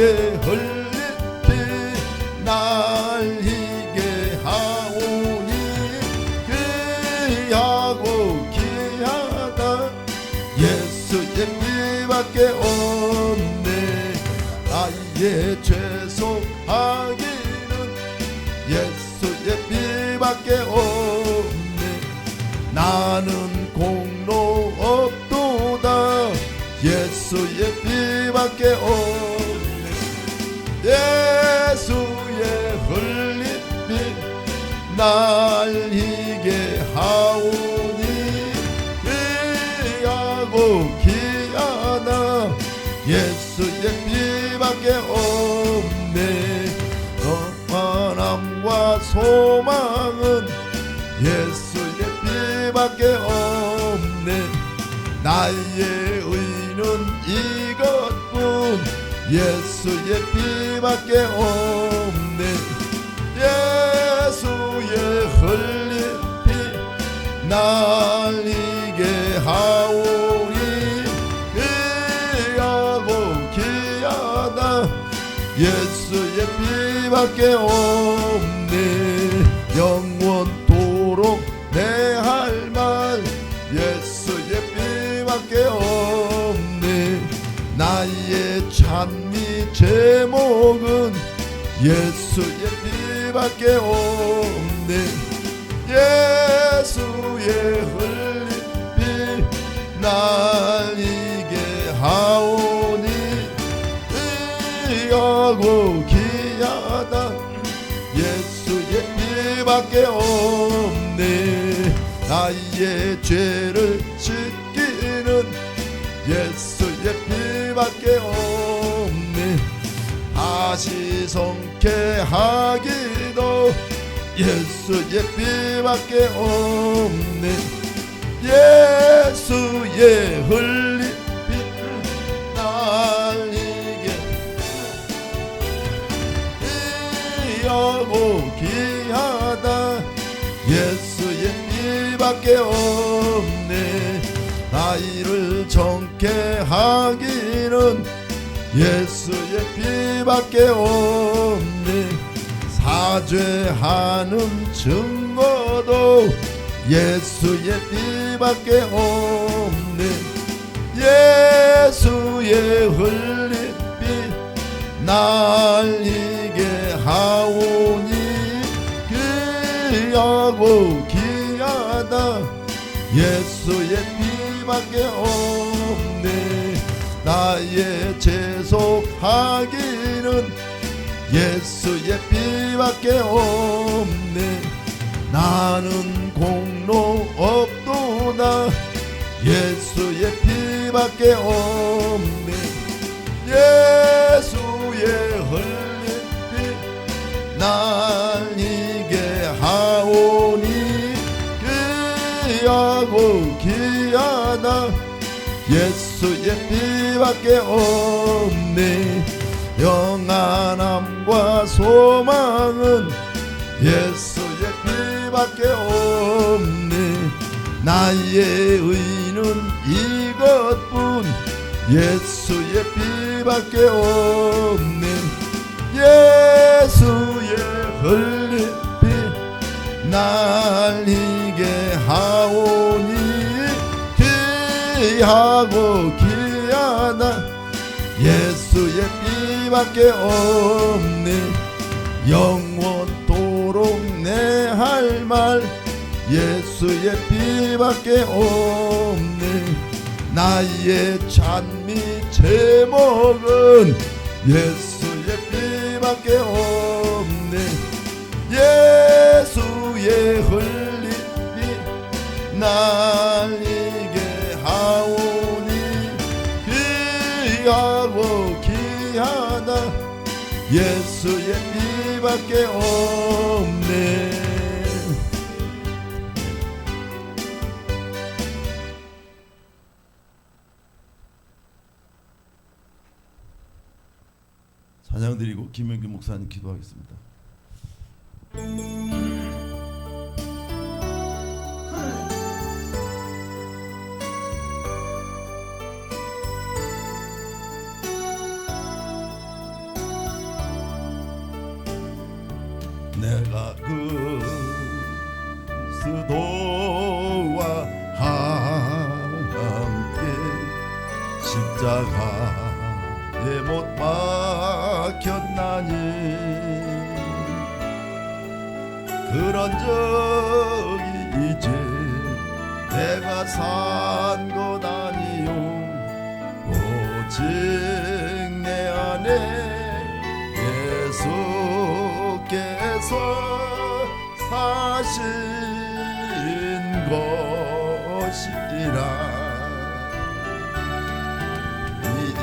흘린 피 날리게 하오니 귀하고 귀하다 예수의 피밖에 없네 나의 죄송하기는 예수의 피밖에 없네 나는 공로 없도다 예수의 피밖에 없네 예수의 흘린 피 날리게 하오니 귀하고 귀하다 예수의 피밖에 없네 평안함과 소망은 예수의 피밖에 없네 나의 의는 이것뿐 예수의 피밖에 없네 예수의 흘린 피 날리게 하오니 귀하고 귀하다 예수의 피밖에 없네 영원토록 내 할 말 예수의 피밖에 없네 나의 찬미 제목은 예수의 피밖에 없네 예수의 흘린 피 날리게 하오니 귀하고 귀하다 예수의 피밖에 없네 나의 죄를 씻기는 예수의 피밖에 없네 다시 성케하기도 예수의 피밖에 없네 예수의 흘린 피 날리게 귀하고 귀하다 예수의 피밖에 없네 나이를 정케 하기는 예수의 피밖에 없네 사죄하는 증거도 예수의 피밖에 없네 예수의 흘린 피 날리게 하오니 귀하고 귀하다 예수의 피밖에 없네 나의 재속하기는 예수의 피밖에 없네 나는 공로 없도다 예수의 피밖에 없네 예수의 흘린 피 날리게 하오니 귀하고 귀하다 예수의 피밖에 없네 영안함과 소망은 예수의 피밖에 없네 나의 의는 이것뿐 예수의 피밖에 없네 예수의 흘린 피 날리게 하오니 귀하고 귀하다 예수의 피밖에 없네 영원토록 내 할 말 예수의 피밖에 없네 나의 찬미 제목은 예수의 피밖에 없네 예수의 흘린 피 날리게 하오니 귀하고 귀하다 예수의 피밖에 없네 찬양 드리고 김영규 목사님 기도하겠습니다. 내가 그리스도와 함께 십자가에 못 박혔나니 그런 적이 이제 내가 산 것 아니요 오직 내 안에 예수께서 사신 것이라 이제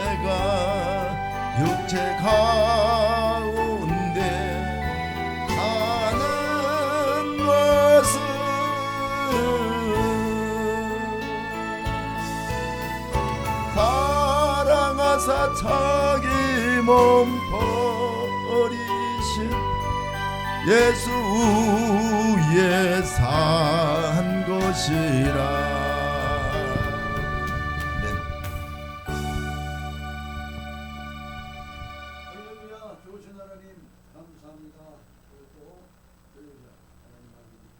내가 육체 가운데 사는 것은 사랑하사 자기 몸 버리신 예수 위에 산 것이라. 네. 할렐루야. 좋으신 하나님 감사합니다. 그리고 하나님 아버지께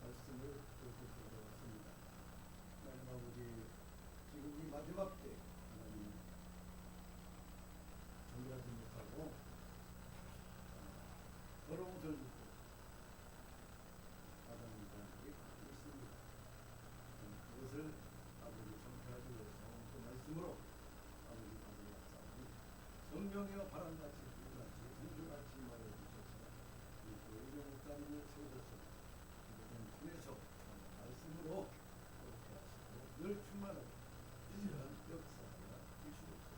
말씀을 듣고 들어왔습니다. 하나님 아버지 지금 이 마지막 때 하나님 정리하지 못하고 더러운 옷을 입고 아담이 사람들이 갖고 있습니다. 그것을 아버지 정리하기 위해서 그 말씀으로 아버지 가져왔사오니 성령이여 바람같이 불같이 성주같이 말해주셔서 이 교회 목사님을 세우셔서 이것은 통해서 말씀으로 그렇게 하시고 늘 충만하게 이런 역사가 주시옵소서.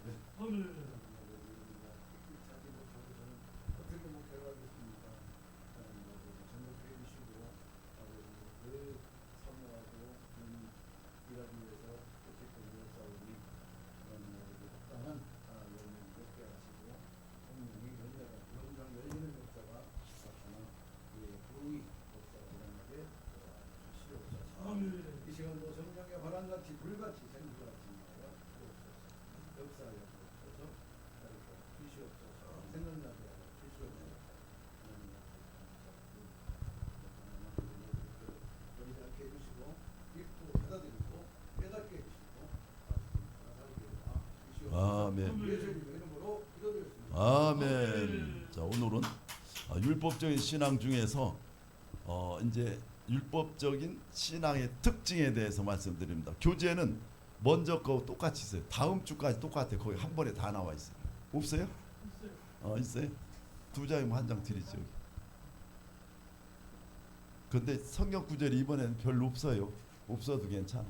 자기 못하고 저는 어떻게 목회를 하겠습니까? 전력해 주시고 아버지 늘 사모하고 일하기 위해서 어쨌든 역사오니 하나님 아버지 합당한 열매를 맺게 하시고 성령이 열매가 영장 열리는 역사가 나타나 우리의 부흥이 역사가 일어나게 도와주시옵소서. 이 시간도 성령의 바람같이 불같이 생수같이 하여 주옵소서. 역사하여 주옵소서. 가르쳐 주시옵소서. 생각나게 하여 주시옵소서. 버리지 않게 해주시고 믿고 받아들이고 깨닫게 해주시고 살게 해주시옵소서. 아멘. 예수님의 이름으로 기도드렸습니다. 아멘. 자, 오늘은 율법적인 신앙 중에서 이제 율법적인 신앙의 특징에 대해서 말씀드립니다. 교재는 먼저 거 똑같이 있어요. 다음 주까지 똑같아요. 거기 한 번에 다 나와 있어요. 없어요? 있어요. 두 장이면 한 장 드리죠. 근데 성경 구절이 이번에는 별로 없어요. 없어도 괜찮아.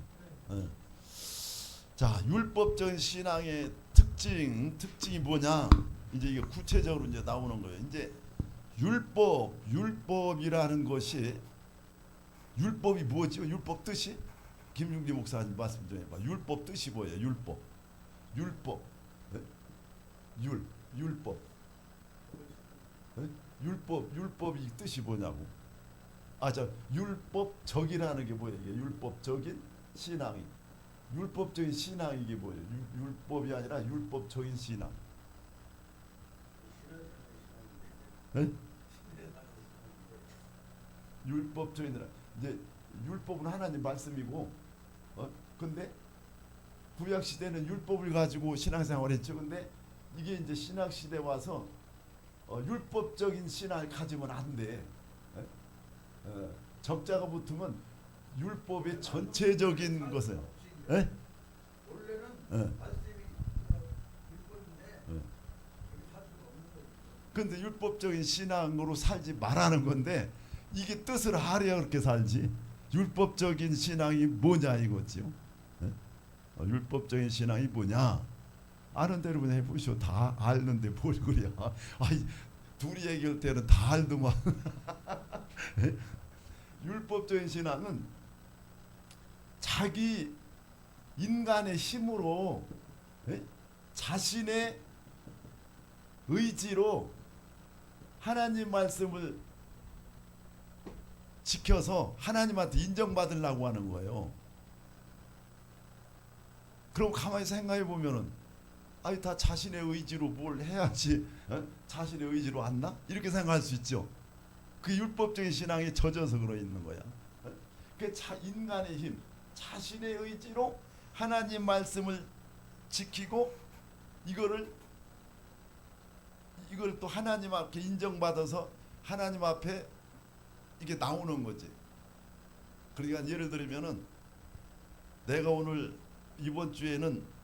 자, 율법적인 신앙의 특징이 뭐냐? 이제 이게 구체적으로 이제 나오는 거예요. 이제 율법이라는 것이 율법이 뭐지요? 율법 뜻이? 김용기 목사님 말씀 좀 해봐. 율법 뜻이 뭐예요? 율법. 네? 율법. 네? 율법이 뜻이 뭐냐고. 율법적이라는 게 뭐예요? 이게 율법적인 신앙이. 율법적인 신앙이 이게 뭐예요? 율법이 아니라 율법적인 신앙. 네? 율법적인 이제 율법은 하나님 말씀이고, 근데 구약 시대는 율법을 가지고 신앙생활했죠. 근데 이게 이제 신학 시대 와서 율법적인 신앙을 가지면 안 돼. 적자가 붙으면 율법의 전체적인 것을. 원래는 말씀이 율법인데 살 수가 없는 거예요. 근데 율법적인 신앙으로 살지 말라는 건데 이게 뜻을 하려 그렇게 살지. 율법적인 신앙이 뭐냐 이거지요. 율법적인 신앙이 뭐냐? 아는 대로 그냥 해보시오. 다 알는데 뭘 그래야. 둘이 얘기할 때는 다 알더만. 율법적인 신앙은 자기 인간의 힘으로 자신의 의지로 하나님 말씀을 지켜서 하나님한테 인정받으려고 하는 거예요. 그럼 가만히 생각해 보면은 아니 다 자신의 의지로 뭘 해야지 자신의 의지로 안나? 이렇게 생각할 수 있죠. 그 율법적인 신앙에 젖어서 그러 있는 거야. 그 인간의 힘, 자신의 의지로 하나님 말씀을 지키고 이걸 또 하나님 앞에 인정받아서 하나님 앞에 이게 나오는 거지. 그러니까 예를 들면은 내가 오늘 이번 주에는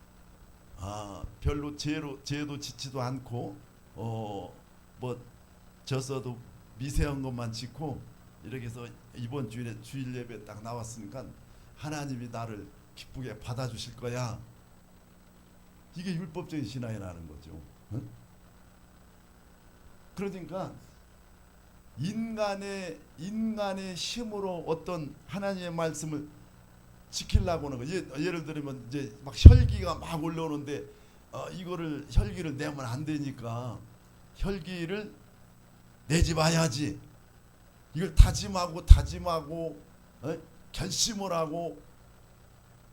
별로 죄도 짓지도 않고 뭐 졌어도 미세한 것만 짓고 이렇게 해서 이번 주일에 주일 예배 딱 나왔으니까 하나님이 나를 기쁘게 받아주실 거야. 이게 율법적인 신앙이라는 거죠. 응? 그러니까 인간의 힘으로 어떤 하나님의 말씀을 지키려고 하는 거. 예를 들면 이제 막 혈기가 막 올라오는데 이거를 혈기를 내면 안 되니까 혈기를 내지 마야지. 이걸 다짐하고 결심을 하고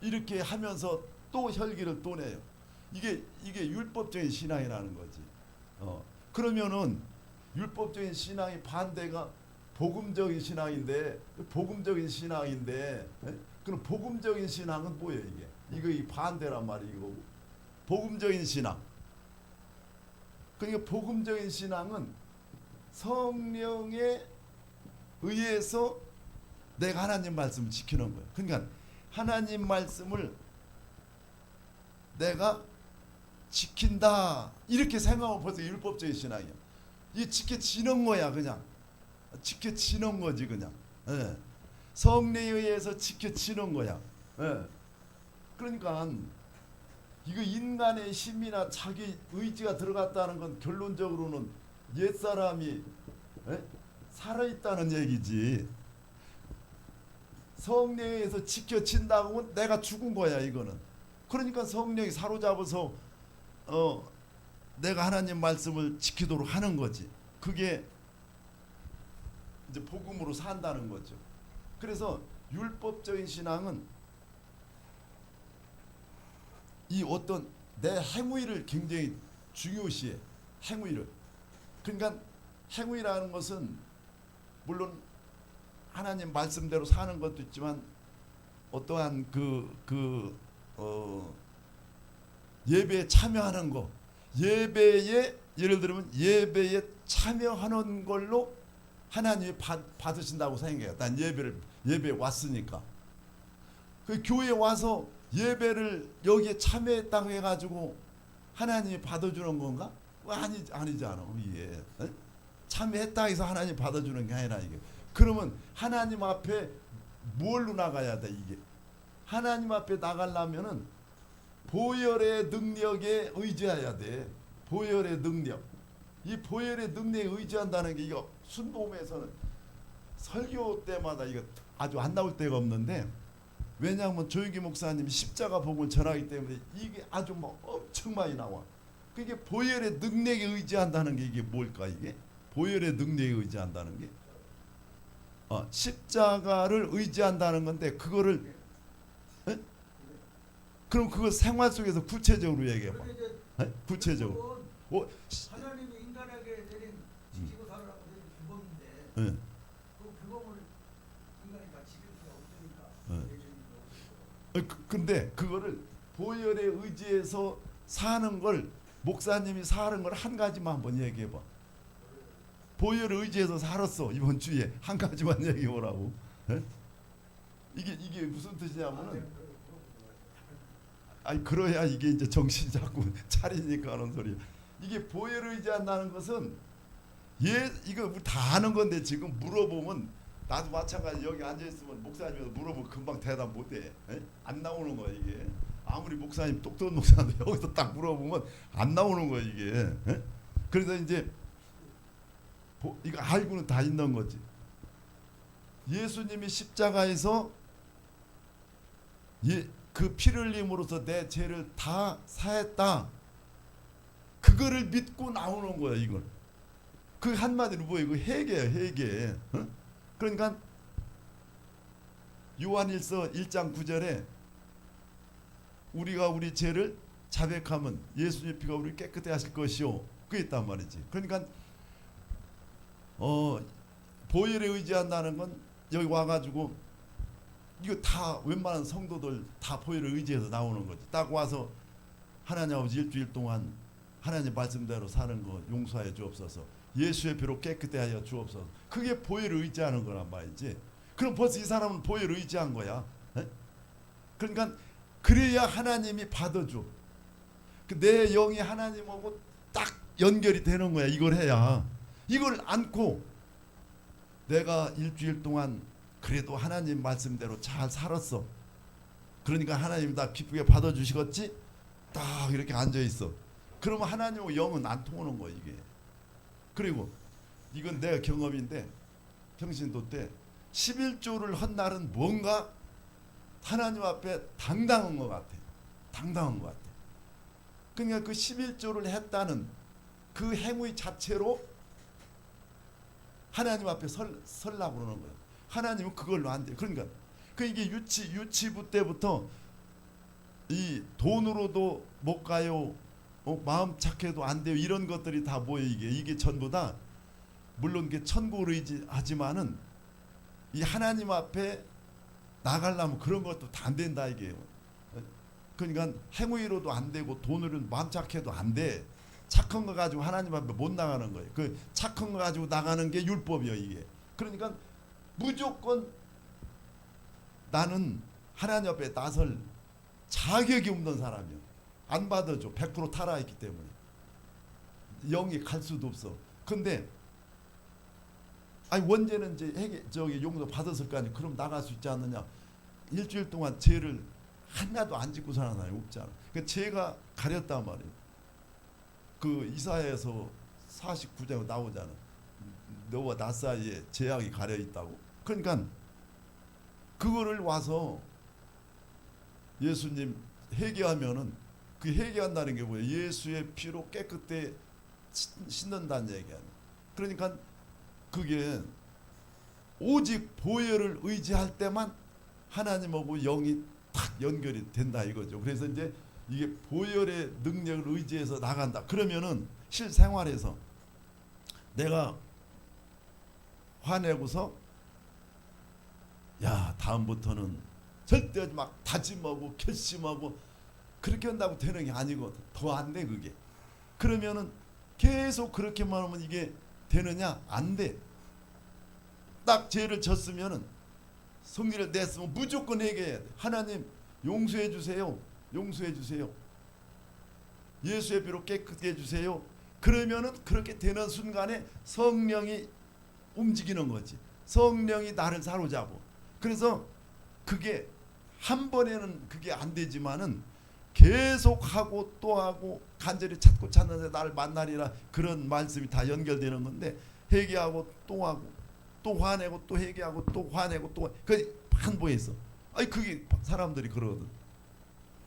이렇게 하면서 또 혈기를 또 내요. 이게 율법적인 신앙이라는 거지. 그러면은 율법적인 신앙의 반대가 복음적인 신앙인데 그럼 복음적인 신앙은 뭐예요? 이게 이 반대란 말이에요. 이거 복음적인 신앙. 그러니까 복음적인 신앙은 성령에 의해서 내가 하나님 말씀을 지키는 거예요. 그러니까 하나님 말씀을 내가 지킨다 이렇게 생각하면 벌써 율법적인 신앙이야. 이게 지켜지는 거야. 그냥 지켜지는 거지 그냥. 예. 성령에 의해서 지켜지는 거야. 예. 그러니까 이거 인간의 힘이나 자기 의지가 들어갔다는 건 결론적으로는 옛사람이 살아있다는 얘기지. 성령에 의해서 지켜진다고 하면 내가 죽은 거야 이거는. 그러니까 성령이 사로잡아서 내가 하나님 말씀을 지키도록 하는 거지. 그게 이제 복음으로 산다는 거죠. 그래서 율법적인 신앙은 이 어떤 내 행위를 굉장히 중요시해. 행위를. 그러니까 행위라는 것은 물론 하나님 말씀대로 사는 것도 있지만 어떠한 예배에 참여하는 거, 예를 들면 예배에 참여하는 걸로 하나님이 받으신다고 생각해요. 난 예배에 왔으니까. 그 교회에 와서 예배를 여기에 참여했다고 해가지고 하나님이 받아주는 건가? 아니잖아. 이게 참여했다 해서 하나님 받아주는 게 아니라 이게. 그러면 하나님 앞에 뭘로 나가야 돼 이게? 하나님 앞에 나가려면은 보혈의 능력에 의지해야 돼. 보혈의 능력. 이 보혈의 능력에 의지한다는 게 이거 순복음에서는 설교 때마다 이거 아주 안 나올 데가 없는데 왜냐하면 조유기 목사님이 십자가 복음을 전하기 때문에 이게 아주 뭐 엄청 많이 나와. 그게 보혈의 능력에 의지한다는 게 이게 뭘까 이게? 보혈의 능력에 의지한다는 게 십자가를 의지한다는 건데 그거를 그럼 그거 생활 속에서 구체적으로 얘기해봐. 구체적으로. 하나님이 인간에게 내린 지키고 살으라고 내린 규범인데 그 규범을 인간이 다 지킬 수가 없으니까. 근데 그거를 보혈에 의지해서 사는 걸 목사님이 사는 걸 한 가지만 한번 얘기해봐. 보혈에 의지해서 살았어 이번 주에 한 가지만 얘기해보라고. 이게 무슨 뜻이냐면은 아니 그래야 이게 이제 정신 자꾸 차리니까 하는 소리야. 이게 보혈을 의지한다는 것은 이거 우리 다 아는 건데 지금 물어보면 나도 마찬가지 여기 앉아 있으면 목사님한테 물어보면 금방 대답 못해. 안 나오는 거야 이게. 아무리 목사님 똑똑한 목사인데 여기서 딱 물어보면 안 나오는 거야 이게. 그래서 이제 이거 알고는 다 있는 거지. 예수님이 십자가에서 그 피를 흘림으로써 내 죄를 다 사했다. 그거를 믿고 나오는 거야 이걸. 그 한마디로 뭐야 이거 회개야 회개. 그러니까 요한일서 1장 9절에 우리가 우리 죄를 자백하면 예수님의 피가 우리 깨끗해 하실 것이요. 그게 있단 말이지. 그러니까 보혈에 의지한다는 건 여기 와가지고 이거 다 웬만한 성도들 다 보혈을 의지해서 나오는 거지. 딱 와서 하나님 아버지 일주일 동안 하나님 말씀대로 사는 거 용서하여 주옵소서. 예수의 피로 깨끗해 하여 주옵소서. 그게 보혈을 의지하는 거란 말이지. 그럼 벌써 이 사람은 보혈을 의지한 거야. 에? 그러니까 그래야 하나님이 받아줘. 내 영이 하나님하고 딱 연결이 되는 거야. 이걸 해야. 이걸 안고 내가 일주일 동안 그래도 하나님 말씀대로 잘 살았어. 그러니까 하나님 다 기쁘게 받아주시겠지? 딱 이렇게 앉아있어. 그러면 하나님하고 영은 안 통하는 거야 이게. 그리고 이건 내 경험인데 평신도 때 11조를 한 날은 뭔가 하나님 앞에 당당한 것 같아. 당당한 것 같아. 그러니까 그 11조를 했다는 그 행위 자체로 하나님 앞에 설라고 그러는 거야. 하나님은 그걸로 안 돼. 그러니까 이게 유치부 때부터 이 돈으로도 못 가요. 마음 착해도 안 돼요. 이런 것들이 다 뭐예요? 이게 전부 다 물론 이게 천국을 의지하지만은 이 하나님 앞에 나가려면 그런 것도 다 안 된다 이게요. 그러니까 행위로도 안 되고 돈으로 마음 착해도 안 돼. 착한 거 가지고 하나님 앞에 못 나가는 거예요. 그 착한 거 가지고 나가는 게 율법이에요 이게. 그러니까 무조건 나는 하나님 앞에 나설 자격이 없는 사람이요. 안 받아줘. 100% 타락했기 때문에. 영이 갈 수도 없어. 근데 아니 원죄는 이제 저기 용서 받았을 거 아니야. 그럼 나갈 수 있지 않느냐. 일주일 동안 죄를 하나도 안 짓고 사는 사람이 없잖아. 그 죄가 가렸단 말이에요. 그 이사야에서 49장에 나오잖아. 너와 나 사이에 죄악이 가려 있다고. 그러니까 그거를 와서 예수님 회개하면은 그 회개한다는 게 뭐예요? 예수의 피로 깨끗해 씻는다는 얘기야. 그러니까 그게 오직 보혈을 의지할 때만 하나님하고 영이 탁 연결이 된다 이거죠. 그래서 이제 이게 보혈의 능력을 의지해서 나간다. 그러면은 실생활에서 내가 화내고서 야 다음부터는 절대 막 다짐하고 결심하고 그렇게 한다고 되는 게 아니거든. 더 안 돼 그게. 그러면은 계속 그렇게만 하면 이게 되느냐? 안 돼. 딱 죄를 졌으면은 성질을 냈으면 무조건 회개해야 돼. 하나님 용서해 주세요. 용서해 주세요. 예수의 피로 깨끗게 해 주세요. 그러면은 그렇게 되는 순간에 성령이 움직이는 거지. 성령이 나를 사로잡아. 그래서 그게 한 번에는 그게 안 되지만은 계속 하고 또 하고 간절히 찾고 찾는데 나를 만나리라 그런 말씀이 다 연결되는 건데 회개하고 또 하고 또 화내고 또 회개하고 또 화내고 또 그 반복해서 아니 그게 사람들이 그러거든.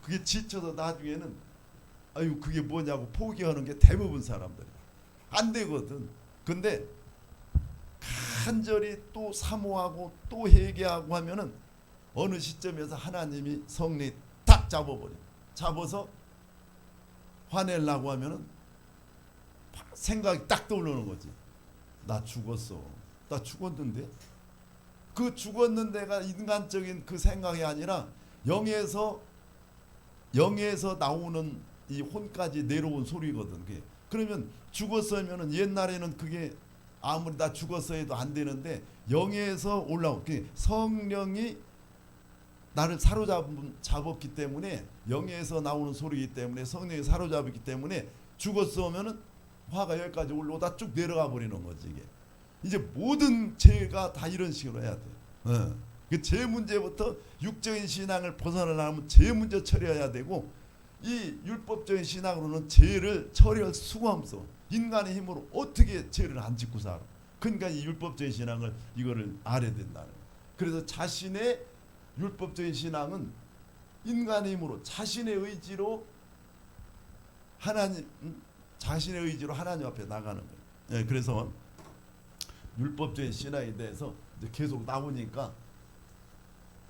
그게 지쳐서 나중에는 아유 그게 뭐냐고 포기하는 게 대부분 사람들이 안 되거든. 근데 간절히 또 사모하고 또 회개하고 하면은 어느 시점에서 하나님이 성령이 딱 잡아버려. 잡아서 화내려고 하면은 생각이 딱 떠오르는 거지. 나 죽었어. 나 죽었는데. 그 죽었는데가 인간적인 그 생각이 아니라 영에서 나오는 이 혼까지 내려온 소리거든. 그게. 그러면 죽었으면은 옛날에는 그게 아무리 나 죽었어 해도 안 되는데 영에서 올라온 그 성령이 나를 사로잡았기 때문에 영에서 나오는 소리이기 때문에 성령이 사로잡았기 때문에 죽었으면은 화가 여기까지 올라오다 쭉 내려가 버리는 거지 이게. 이제 모든 죄가 다 이런 식으로 해야 돼. 그 죄 문제부터 육적인 신앙을 벗어나려면 죄 문제 처리해야 되고 이 율법적인 신앙으로는 죄를 처리할 수가 없어. 인간의 힘으로 어떻게 죄를 안 짓고 살아. 그러니까 이 율법적인 신앙을 이거를 알아야 된다는 거야. 그래서 자신의 율법적인 신앙은 인간의 힘으로 자신의 의지로 자신의 의지로 하나님 앞에 나가는 거예요. 예, 그래서 율법적인 신앙에 대해서 이제 계속 나오니까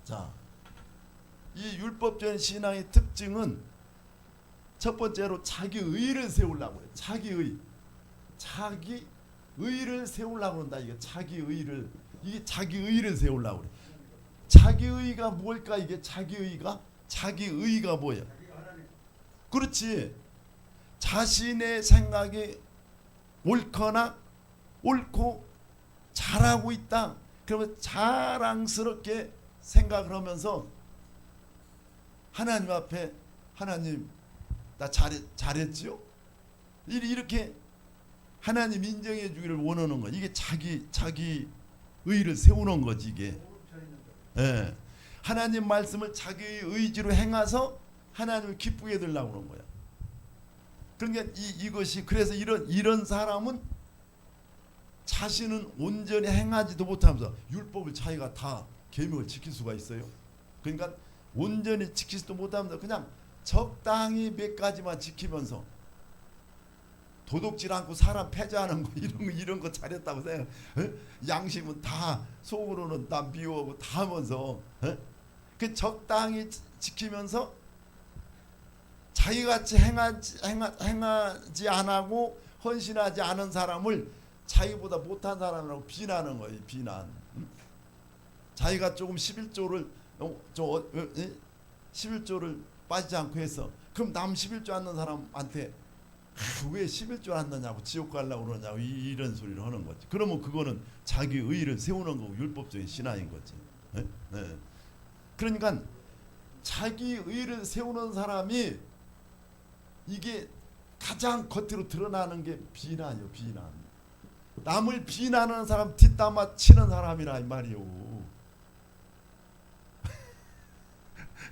자, 이 율법적인 신앙의 특징은 첫 번째로 자기 의를 세우려고 그래. 자기 의를 세우려고 한다. 이게 자기 의를 세우려고 그래. 자기 의가 뭘까? 이게 자기 의가 뭐야? 자기가 하나님 그렇지. 자신의 생각이 옳고 잘하고 있다. 그러면 자랑스럽게 생각을 하면서 하나님 앞에 하나님 나 잘했지요? 이렇게 하나님 인정해 주기를 원하는 거. 이게 자기 의를 세우는 거지 이게. 오른편에 있는 거. 예. 하나님 말씀을 자기 의지로 행해서 하나님을 기쁘게 해드리려고 그런 거야. 그러니까 이것이 그래서 이런 사람은 자신은 온전히 행하지도 못하면서 율법을 자기가 다 계명을 지킬 수가 있어요. 그러니까 온전히 지키지도 못하면서 그냥 적당히 몇 가지만 지키면서 도둑질 않고 사람 패자하는 거 이런 거 잘했다고 생각. 양심은 다 속으로는 다 미워하고 다 하면서 그 적당히 지키면서 자기같이 행하지 않고 헌신하지 않은 사람을 자기보다 못한 사람이라고 비난하는 거예요. 비난. 자기가 조금 11조를 빠지지 않고 해서 그럼 남 11조 않는 사람한테 왜 11조 안 넣냐고 지옥 가려고 그러냐고 이런 소리를 하는 거지. 그러면 그거는 자기 의를 세우는 거고 율법적인 신앙인 거지. 네? 네. 그러니까 자기 의를 세우는 사람이 이게 가장 겉으로 드러나는 게 비난이요. 비난. 남을 비난하는 사람 뒷담화 치는 사람이라 이 말이요.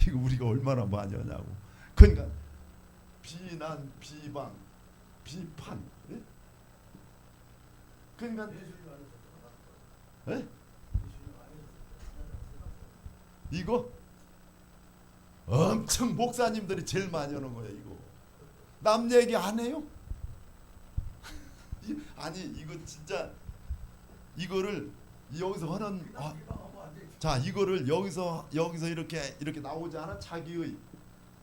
이거 우리가 얼마나 많이 하냐고. 그러니까 비난, 비방, 비판. 예? 그러니까 예? 이거 엄청 목사님들이 제일 많이 하는 거예요. 이거 남 얘기 안 해요? 아니 이거 진짜 이거를 여기서 하는 자 이거를 여기서 이렇게 나오지 않아? 자기의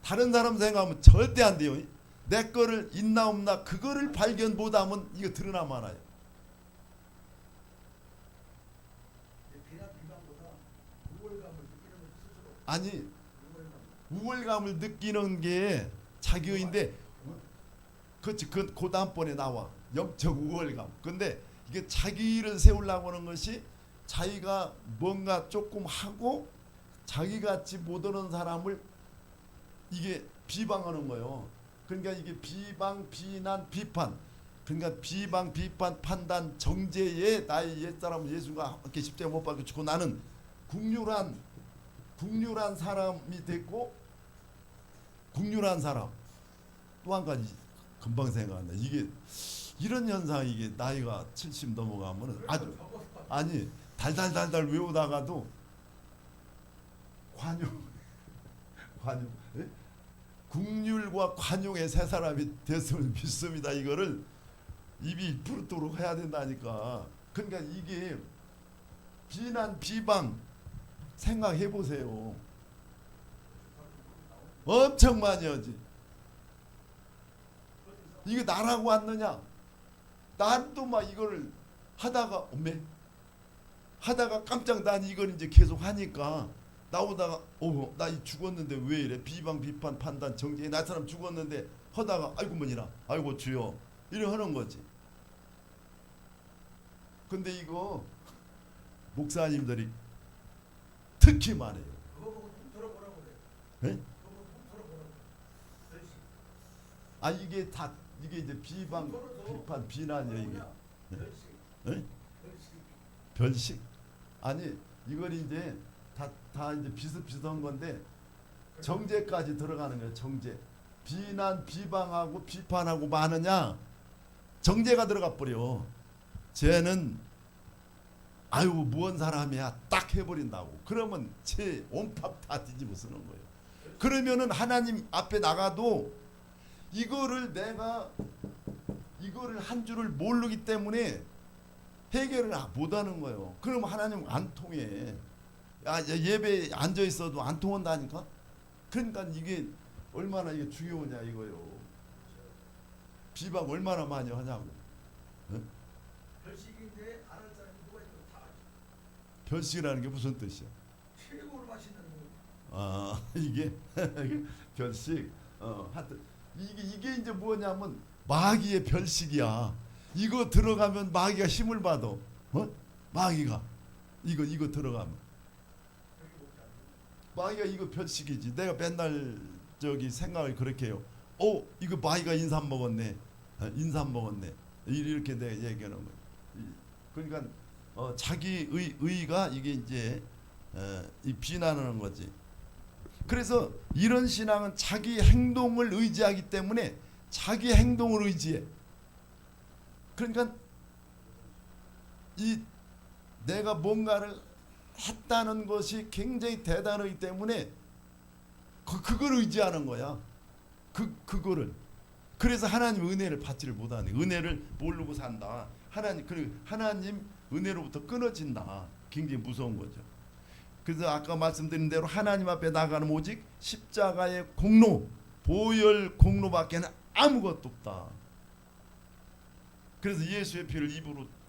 다른 사람 생각하면 절대 안 돼요. 내 거를 있나 없나 그거를 발견 못하면 이거 드러나 많아요. 아니 우월감을 느끼는 게 자기의인데 그렇지 그 다음번에 나와 영적 우월감. 근데 이게 자기를 세우려고 하는 것이 자기가 뭔가 조금 하고 자기같이 못하는 사람을 이게 비방하는 거예요. 그러니까 이게 비방, 비난, 비판. 그러니까 비방, 비판, 판단, 정죄에 나의 옛사람 예수가 함께 십자가 못 박혀 죽고 나는 국률한 사람이 됐고 국률한 사람. 또 한 가지 금방 생각난다. 이게 이런 현상 이게 나이가 70 넘어가면은 아주 아니 달달달달 외우다가도 관용 예? 국률과 관용의 세 사람이 됐으면 믿습니다. 이거를 입이 부르도록 해야 된다니까. 그러니까 이게 비난 비방 생각해 보세요. 엄청 많이 하지. 이게 나라고 왔느냐? 난또 막 이거를 하다가 깜짝 난 이걸 이제 계속 하니까 나오다가 나 죽었는데 왜 이래? 비방 비판 판단 정죄 나 사람 죽었는데 하다가 아이고 뭐니라 아이고 주여 이래 하는 거지. 근데 이거 목사님들이 특히 많아요. 그거 보고 들어보라고 그래. 네? 그거 보고 들어보라고. 아 이게 다 이게 이제 비방 비판 비난이에요 이게. 네? 별식? 아니 이걸 이제 다 이제 비슷비슷한 건데 정죄까지 들어가는 거예요. 정죄. 비난 비방하고 비판하고 많으냐 정죄가 들어가 버려. 쟤는 아유 무언 사람이야 딱 해버린다고. 그러면 제 온몸 다 뒤집어 쓰는 거예요. 그러면은 하나님 앞에 나가도 이거를 한 줄을 모르기 때문에 해결을 못하는 거예요. 그럼 하나님 안 통해. 예배에 앉아 있어도 안 통한다니까. 그러니까 이게 얼마나 이게 중요하냐 이거요. 비방 얼마나 많이 하냐고. 별식인데 안 할 사람이 누가 있고 다 알죠. 별식이라는 게 무슨 뜻이야? 최고로 맛있는 거. 아 이게 별식. 하여튼 이게 이제 뭐냐면 마귀의 별식이야. 이거 들어가면 마귀가 힘을 받아. 마귀가 이거 들어가면 마귀가 이거 별식이지. 내가 맨날 저기 생각을 그렇게 해요. 이거 마귀가 인삼 먹었네. 인삼 먹었네. 이렇게 내가 얘기하는 거예요. 그러니까 자기 의가 이게 이제 이 비난하는 거지. 그래서 이런 신앙은 자기 행동을 의지하기 때문에 자기 행동을 의지해. 그러니까 이 내가 뭔가를 했다는 것이 굉장히 대단하기 때문에 그걸 의지하는 거야. 그거를. 그래서 하나님 은혜를 받지를 못하네. 은혜를 모르고 산다. 하나님 은혜로부터 끊어진다. 굉장히 무서운 거죠. 그래서 아까 말씀드린 대로 하나님 앞에 나가는 오직 십자가의 공로, 보혈 공로밖에는 아무것도 없다. 그래서 예수의 피를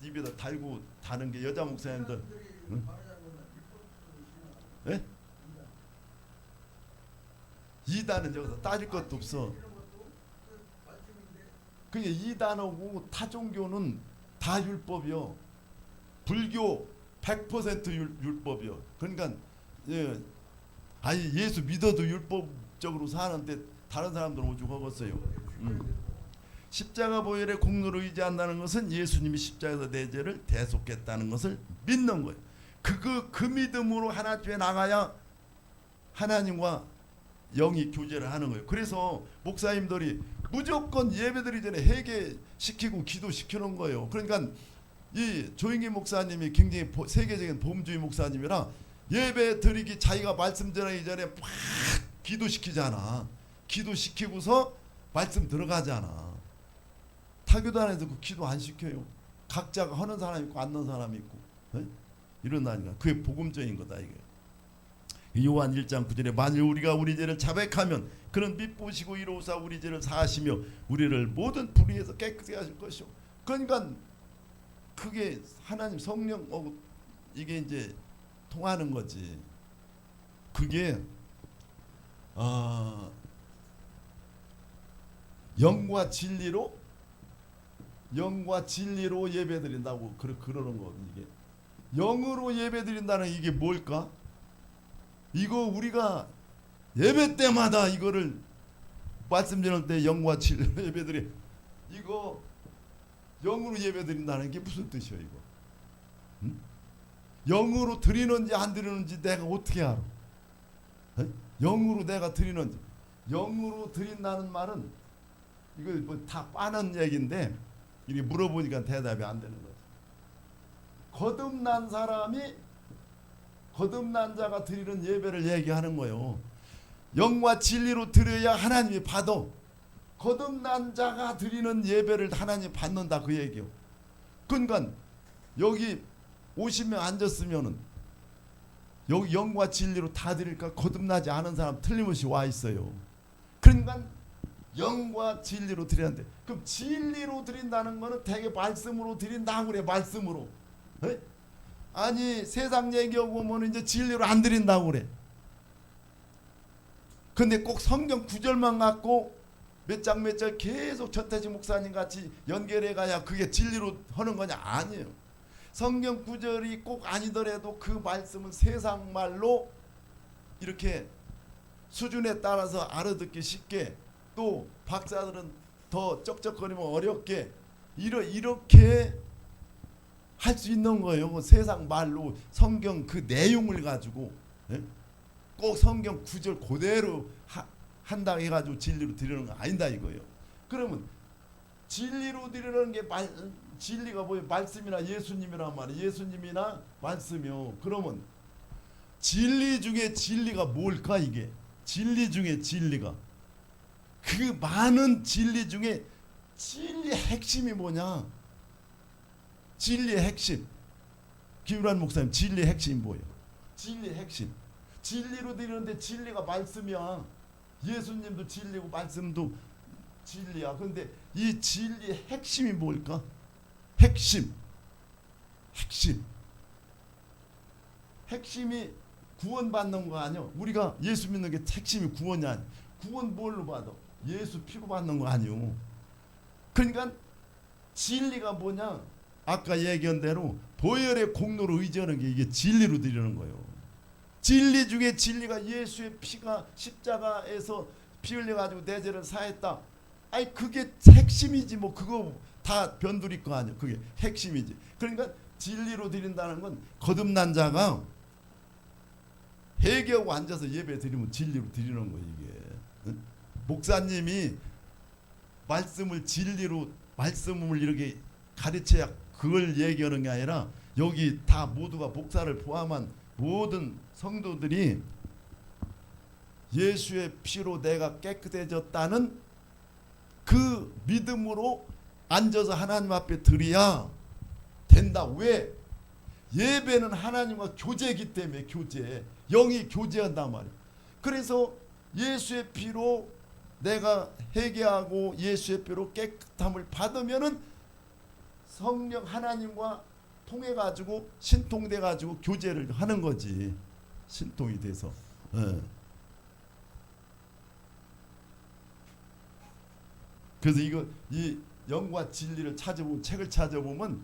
입에다 달고 다는 게 여자 목사님들. 응? 예? 이단은 여기서 따질 것도 없어. 그게 이단하고 타 종교는 다 율법이요. 불교 100% 율법이요. 그러니까 예수 믿어도 율법적으로 사는데 다른 사람들은 오죽하겠어요. 십자가 보혈의 공로를 의지한다는 것은 예수님이 십자가에서 내 죄를 대속했다는 것을 믿는 거예요. 그 믿음으로 하나님께 나가야 하나님과 영이 교제를 하는 거예요. 그래서 목사님들이 무조건 예배드리기 전에 회개시키고 기도시키는 거예요. 그러니까 이 조인기 목사님이 굉장히 세계적인 보험주의 목사님이라 예배 드리기 자기가 말씀 전하기 전에 막 기도시키잖아. 기도시키고서 말씀 들어가잖아. 타교단에서 그 기도 안 시켜요. 각자가 하는 사람이 있고 안 하는 사람이 있고. 이런다니까. 그게 복음적인 거다 이게. 요한 1장 9절에 만일 우리가 우리 죄를 자백하면 그는 미쁘시고 이로우사 우리 죄를 사하시며 우리를 모든 불의에서 깨끗게 하실 것이요. 그러니까 그게 하나님 성령하고 이게 이제 통하는 거지. 그게 영과 진리로 예배드린다고 그러는 거거든. 이게 영으로 예배드린다는 이게 뭘까? 이거 우리가 예배 때마다 이거를 말씀 전할 때 영과 진리로 예배드리 이거 영으로 예배드린다는 게 무슨 뜻이야 이거? 응? 영으로 드리는지 안 드리는지 내가 어떻게 알아? 영으로 내가 드리는지. 영으로 드린다는 말은 이거 뭐 다 빠는 얘기인데 이게 물어보니까 대답이 안 되는 거지. 거듭난 자가 드리는 예배를 얘기하는 거예요. 영과 진리로 드려야 하나님이 받아. 거듭난 자가 드리는 예배를 하나님이 받는다 그 얘기요. 그러니까 여기 50명 앉았으면은 여기 영과 진리로 다 드릴까? 거듭나지 않은 사람 틀림없이 와 있어요. 그러니까 영과 진리로 드리는데 그럼 진리로 드린다는 거는 되게 말씀으로 드린다 그래. 말씀으로. 아니 세상 얘기하고 보면 이제 진리로 안 드린다고 그래. 근데 꼭 성경 구절만 갖고 몇 장 몇 절 계속 전태식 목사님 같이 연결해 가야 그게 진리로 하는 거냐? 아니에요. 성경 구절이 꼭 아니더라도 그 말씀은 세상 말로 이렇게 수준에 따라서 알아듣기 쉽게, 또 박사들은 더 쩍쩍거리면 어렵게 이렇게 할 수 있는 거예요. 세상 말로 성경 그 내용을 가지고 꼭 성경 구절 그대로 한다 해가지고 진리로 드리는 거 아니다 이거예요. 그러면 진리로 드리는 게 진리가 뭐예요? 말씀이나 예수님이란 말이에요. 예수님이나 말씀이요. 그러면 진리 중에 진리가 뭘까 이게? 진리 중에 진리가, 그 많은 진리 중에 진리의 핵심이 뭐냐? 진리의 핵심. 김유란 목사님, 진리의 핵심이 뭐예요? 진리의 핵심. 진리로 드리는데 진리가 말씀이야. 예수님도 진리고 말씀도 진리야. 근데 이 진리의 핵심이 뭘까? 핵심이 구원받는 거 아니야? 우리가 예수 믿는 게 핵심이 구원이 아니야. 구원 뭘로 받아? 예수 피로 받는 거 아니요. 그러니까 진리가 뭐냐? 아까 얘기한 대로 보혈의 공로로 의지하는 게 이게 진리로 드리는 거예요. 진리 중에 진리가 예수의 피가 십자가에서 피 흘려가지고 내 죄를 사했다. 아니 그게 핵심이지 뭐. 그거 다 변두리 거 아니야. 그게 핵심이지. 그러니까 진리로 드린다는 건 거듭난 자가 회개하고 앉아서 예배 드리면 진리로 드리는 거예요. 이게 응? 목사님이 말씀을 진리로 말씀을 이렇게 가르쳐야 그걸 얘기하는 게 아니라 여기 다 모두가 목사를 포함한 모든 성도들이 예수의 피로 내가 깨끗해졌다는 그 믿음으로 앉아서 하나님 앞에 드려야 된다. 왜? 예배는 하나님과 교제이기 때문에. 교제, 영이 교제한단 말이에요. 그래서 예수의 피로 내가 회개하고 예수의 피로 깨끗함을 받으면은 성령 하나님과 통해 가지고 신통돼 가지고 교제를 하는 거지. 신통이 돼서. 예. 그래서 이 영과 진리를 찾아보면, 책을 찾아보면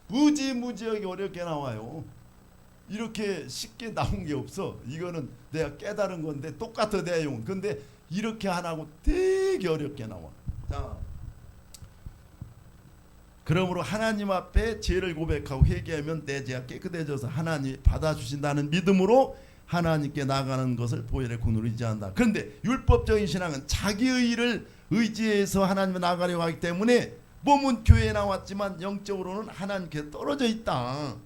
무지무지하게 어렵게 나와요. 이렇게 쉽게 나온 게 없어. 이거는 내가 깨달은 건데 똑같은 내용. 근데 이렇게 안 하고 되게 어렵게 나와. 자, 그러므로 하나님 앞에 죄를 고백하고 회개하면 내 죄가 깨끗해져서 하나님이 받아주신다는 믿음으로 하나님께 나가는 것을 보혈의 공로로 의지한다. 그런데 율법적인 신앙은 자기의 의를 의지해서 하나님을 나가려고 하기 때문에 몸은 교회에 나왔지만 영적으로는 하나님께 떨어져 있다.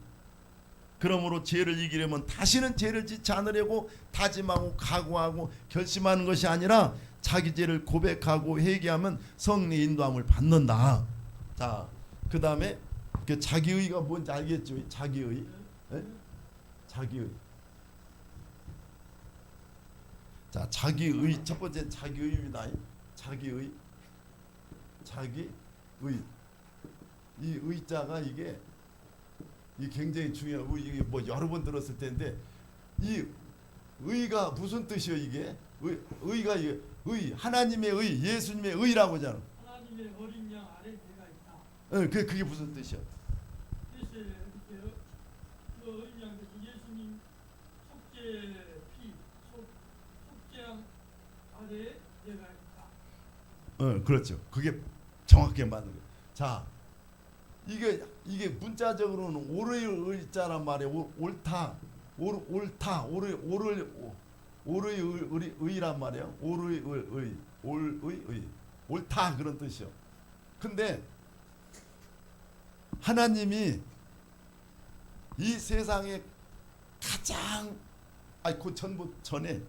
그러므로 죄를 이기려면 다시는 죄를 짓지 않으려고 다짐하고 각오하고 결심하는 것이 아니라 자기 죄를 고백하고 회개하면 성령의 인도함을 받는다. 자, 그 다음에 그 자기의가 뭔지 알겠죠? 자기의. 네? 자기의. 자, 자기의 첫 번째 자기의입니다. 자기의. 이 의자가 이게 굉장히 중요하고 이게 뭐 여러 번 들었을 텐데 이 의가 무슨 뜻이요? 이게 의가 이게 하나님의 의, 예수님의 의라고 하잖아. 하나님의 어린 양 아래 내가 있다. 그게 무슨 뜻이야? 글쎄 그 어린 양께서 예수님 속죄 피 속죄양 아래 내가 있다. 그렇죠. 그게 정확하게 맞는 거예요. 자, 이게 문자적으로는 오르의 의자란 말이에요. 옳다, 오르의 의란 말이에요. 오르의 의, 옳다 그런 뜻이요. 근데 하나님이 이 세상에 가장 그 전에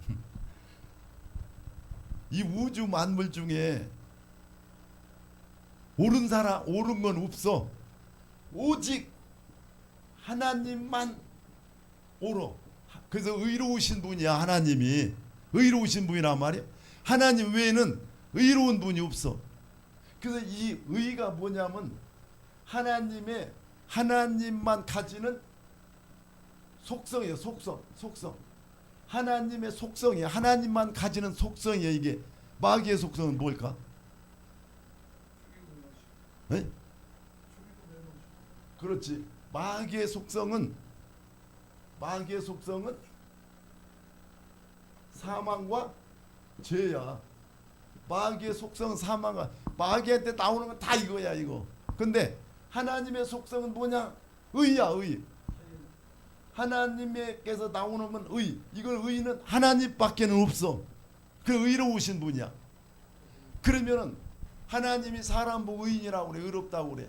이 우주 만물 중에 옳은 건 없어. 오직 하나님만 옳어. 그래서 의로우신 분이야. 하나님이 의로우신 분이란 말이야. 하나님 외에는 의로운 분이 없어. 그래서 이 의가 뭐냐면 하나님만 가지는 속성이에요. 속성. 하나님의 속성이에요. 하나님만 가지는 속성이에요. 이게 마귀의 속성은 뭘까? 네? 그렇지. 마귀의 속성은 사망과 죄야. 마귀의 속성은 사망과 마귀한테 나오는 건 다 이거야 이거. 근데 하나님의 속성은 뭐냐? 의야 의. 하나님께서 나오는 건 의. 이걸 의는 하나님밖에는 없어. 그 의로우신 분이야. 그러면은 하나님이 사람 보고 의인이라고 그래. 의롭다고 그래.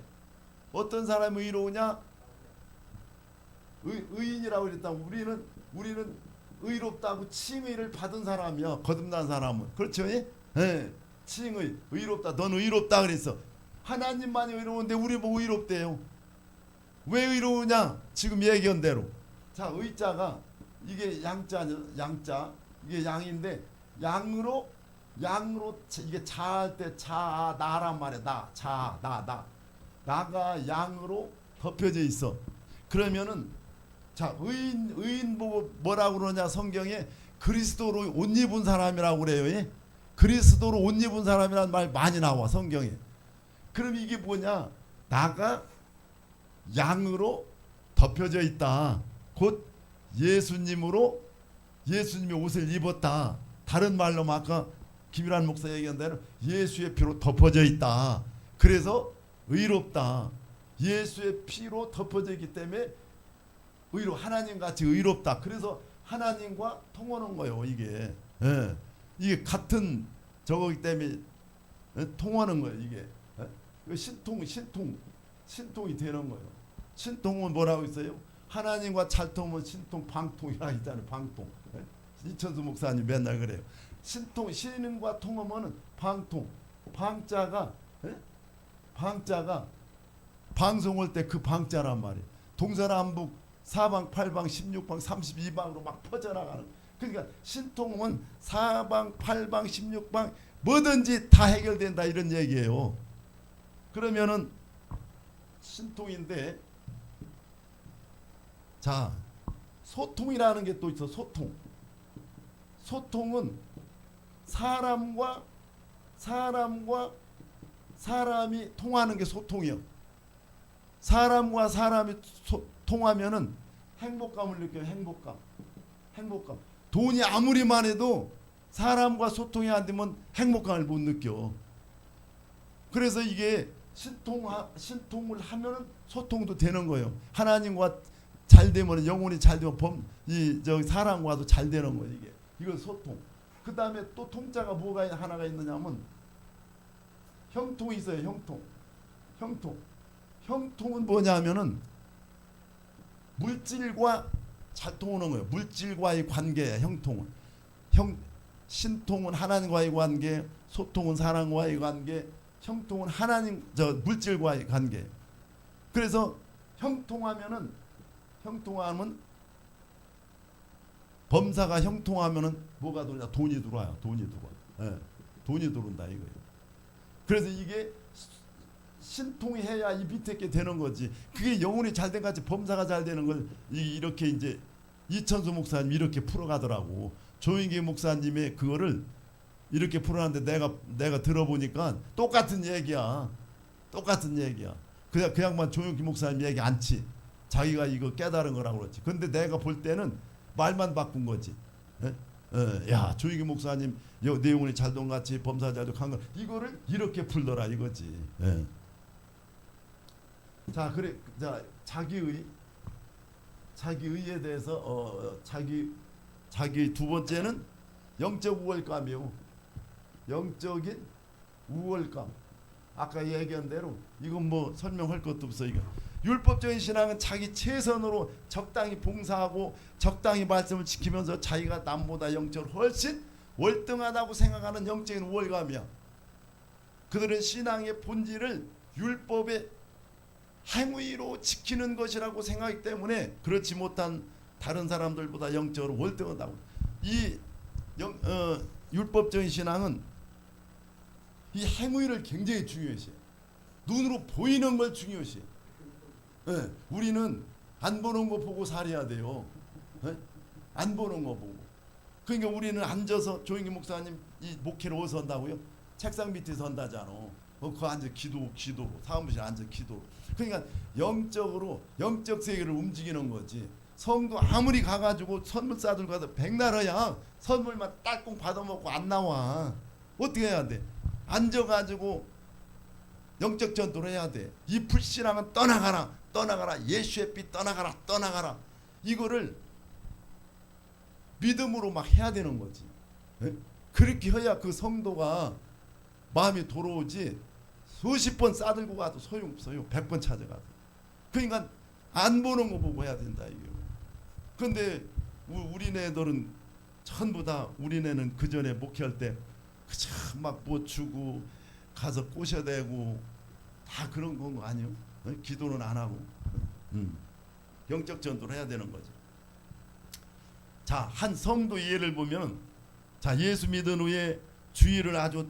어떤 사람이 의로우냐? 의인이라고 그랬다고. 우리는 의롭다고 칭의를 받은 사람이야. 거듭난 사람은. 그렇죠? 예? 칭의. 의롭다. 넌 의롭다 그랬어. 하나님만이 의로운데 우리 보고 의롭대요. 왜 의로우냐? 지금 얘기한 대로. 자, 의자가 이게 양자. 이게 양인데 양으로 양으로 이게 자할 때 자 나란 말이야. 나 나가 양으로 덮여져 있어. 그러면은 자 의인 보고 뭐라고 그러냐 성경에 그리스도로 옷 입은 사람이라고 그래요. 예? 그리스도로 옷 입은 사람이라는 말 많이 나와 성경에. 그럼 이게 뭐냐? 나가 양으로 덮여져 있다. 곧 예수님으로 예수님의 옷을 입었다. 다른 말로 아까 김일환 목사 얘기한 대로 예수의 피로 덮어져 있다. 그래서 의롭다. 예수의 피로 덮어져 있기 때문에 하나님 같이 의롭다. 그래서 하나님과 통하는 거예요. 이게 예. 이게 같은 저거기 때문에 통하는 거예요. 이게 신통이 되는 거예요. 신통은 뭐라고 있어요? 하나님과 잘 통하면 신통 방통이라 있잖아요. 방통. 이천수 목사님 맨날 그래요. 신과 통하면은 방통. 방자가 방송할 때 그 방자란 말이에요. 동서남북 사방, 팔방, 16방, 32방으로 막 퍼져나가는. 그러니까 신통은 사방, 팔방, 16방 뭐든지 다 해결된다 이런 얘기예요. 그러면은 신통인데 자 소통이라는 게 또 있어. 소통은 사람과 사람이 통하는 게 소통이요. 사람과 사람이 통하면은 행복감을 느껴요. 행복감. 돈이 아무리 많아도 사람과 소통이 안 되면 행복감을 못 느껴. 그래서 이게 신통을 하면은 소통도 되는 거예요. 하나님과 잘 되면 영혼이 잘 되면 사람과도 잘 되는 거예요. 이건 소통. 그 다음에 또 통자가 뭐가 하나가 있느냐면 형통이 있어요. 형통은 뭐냐면은 물질과 잘 통하는 거예요. 물질과의 관계야. 형통은. 신통은 하나님과의 관계, 소통은 사람과의 관계, 형통은 물질과의 관계. 그래서 형통하면 범사가 형통하면은 뭐가 들어오냐? 돈이 들어와요. 예, 돈이 들어온다 이거예요. 그래서 이게 신통이 해야 이 밑에 게 되는 거지. 그게 영혼이 잘된 같이 범사가 잘 되는 걸 이렇게 이제 이천수 목사님 이렇게 풀어가더라고. 조인기 목사님의 그거를 이렇게 풀어놨는데 내가 들어보니까 똑같은 얘기야. 그 양반 조인기 목사님 얘기 않지. 자기가 이거 깨달은 거라고 그러지. 근데 내가 볼 때는 말만 바꾼 거지. 야 조인기 목사님 내용이 잘된 같이 범사 잘된 거 이거를 이렇게 풀더라 이거지. 자 그래 자기의에 대해서 자기 두 번째는 영적 우월감이요. 영적인 우월감. 아까 얘기한 대로 이건 뭐 설명할 것도 없어. 이거 율법적인 신앙은 자기 최선으로 적당히 봉사하고 적당히 말씀을 지키면서 자기가 남보다 영적으로 훨씬 월등하다고 생각하는 영적인 우월감이야. 그들은 신앙의 본질을 율법의 행위로 지키는 것이라고 생각하기 때문에 그렇지 못한 다른 사람들보다 영적으로 월등하다고. 율법적인 신앙은 이 행위를 굉장히 중요시해. 눈으로 보이는 걸 중요시해. 우리는 안 보는 거 보고 살아야 돼요. 안 보는 거 보고. 그러니까 우리는 앉아서 조인기 목사님 이 목회를 어디서 한다고요? 책상 밑에서 한다잖아. 그 앉아 기도로 사무실에 앉아 기도로. 그러니까 영적 세계를 움직이는 거지. 성도 아무리 가가지고 선물 싸들고 가서 백날어야 선물만 딸꽁 받아먹고 안 나와. 어떻게 해야 돼? 앉아가지고 영적 전도를 해야 돼. 이 불신앙은 떠나가라. 예수의 빛 떠나가라. 이거를 믿음으로 막 해야 되는 거지. 그렇게 해야 그 성도가 마음이 돌아오지. 수십 번 싸들고 가도 소용없어요. 100번 찾아가도. 그러니까 안 보는 거 보고 해야 된다 이게. 근데 우리네들은 전부 다 우리네는 그 전에 목회할 때 그저 막 못 주고 가서 꼬셔대고 다 그런 건 아니요. 기도는 안 하고 영적 전도를 해야 되는 거죠. 자, 한 성도 예를 보면 자 예수 믿은 후에 주의를 아주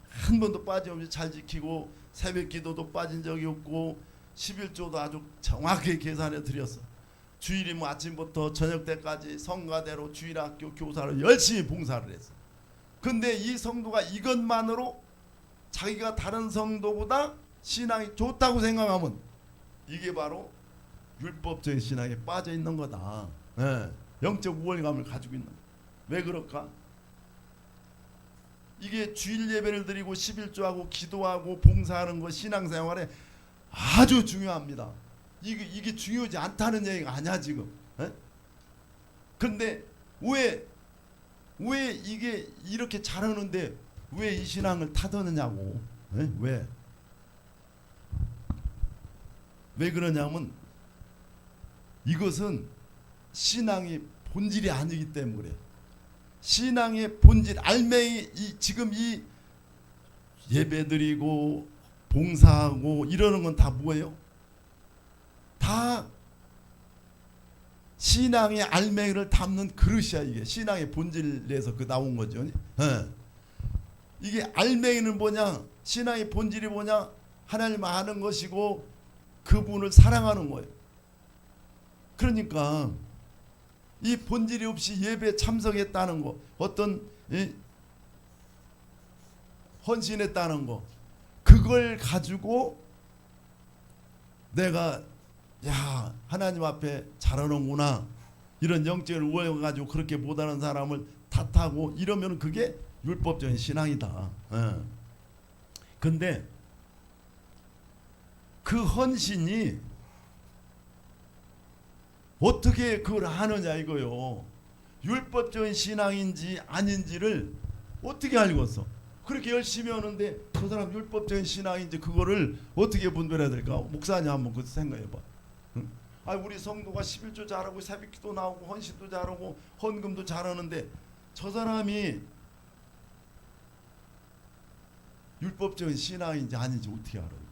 한 번도 빠짐없이 잘 지키고 새벽 기도도 빠진 적이 없고 11조도 아주 정확하게 계산해 드렸어. 주일이 뭐 아침부터 저녁 때까지 성가대로 주일학교 교사를 열심히 봉사를 했어. 근데 이 성도가 이것만으로 자기가 다른 성도보다 신앙이 좋다고 생각하면 이게 바로 율법적인 신앙에 빠져 있는 거다. 예, 영적 우월감을 가지고 있는 거야. 왜 그럴까? 이게 주일 예배를 드리고 11조하고 기도하고 봉사하는 거 신앙생활에 아주 중요합니다. 이게 중요하지 않다는 얘기가 아니야 지금. 그런데 왜 이게 이렇게 잘하는데 왜 이 신앙을 타드느냐고. 왜 그러냐면 이것은 신앙의 본질이 아니기 때문에 그래. 신앙의 본질 알맹이 지금 이 예배드리고 봉사하고 이러는 건 다 뭐예요? 다 신앙의 알맹이를 담는 그릇이야. 이게 신앙의 본질에서 그 나온 거죠. 이게 알맹이는 뭐냐? 신앙의 본질이 뭐냐? 하나님을 아는 것이고 그분을 사랑하는 거예요. 그러니까 이 본질이 없이 예배에 참석했다는 거, 어떤 헌신했다는 거, 그걸 가지고 내가 야 하나님 앞에 잘하는구나 이런 영적을 우월해 가지고 그렇게 못하는 사람을 탓하고 이러면 그게 율법적인 신앙이다. 근데 그 헌신이 어떻게 그걸 하느냐 이거요. 율법적인 신앙인지 아닌지를 어떻게 알겠어? 그렇게 열심히 하는데 저 사람 율법적인 신앙인지 그거를 어떻게 분별해야 될까? 목사님 한번 그 생각해봐. 응? 아 우리 성도가 11조 잘하고 새벽기도 나오고 헌신도 잘하고 헌금도 잘하는데 저 사람이 율법적인 신앙인지 아닌지 어떻게 알아요?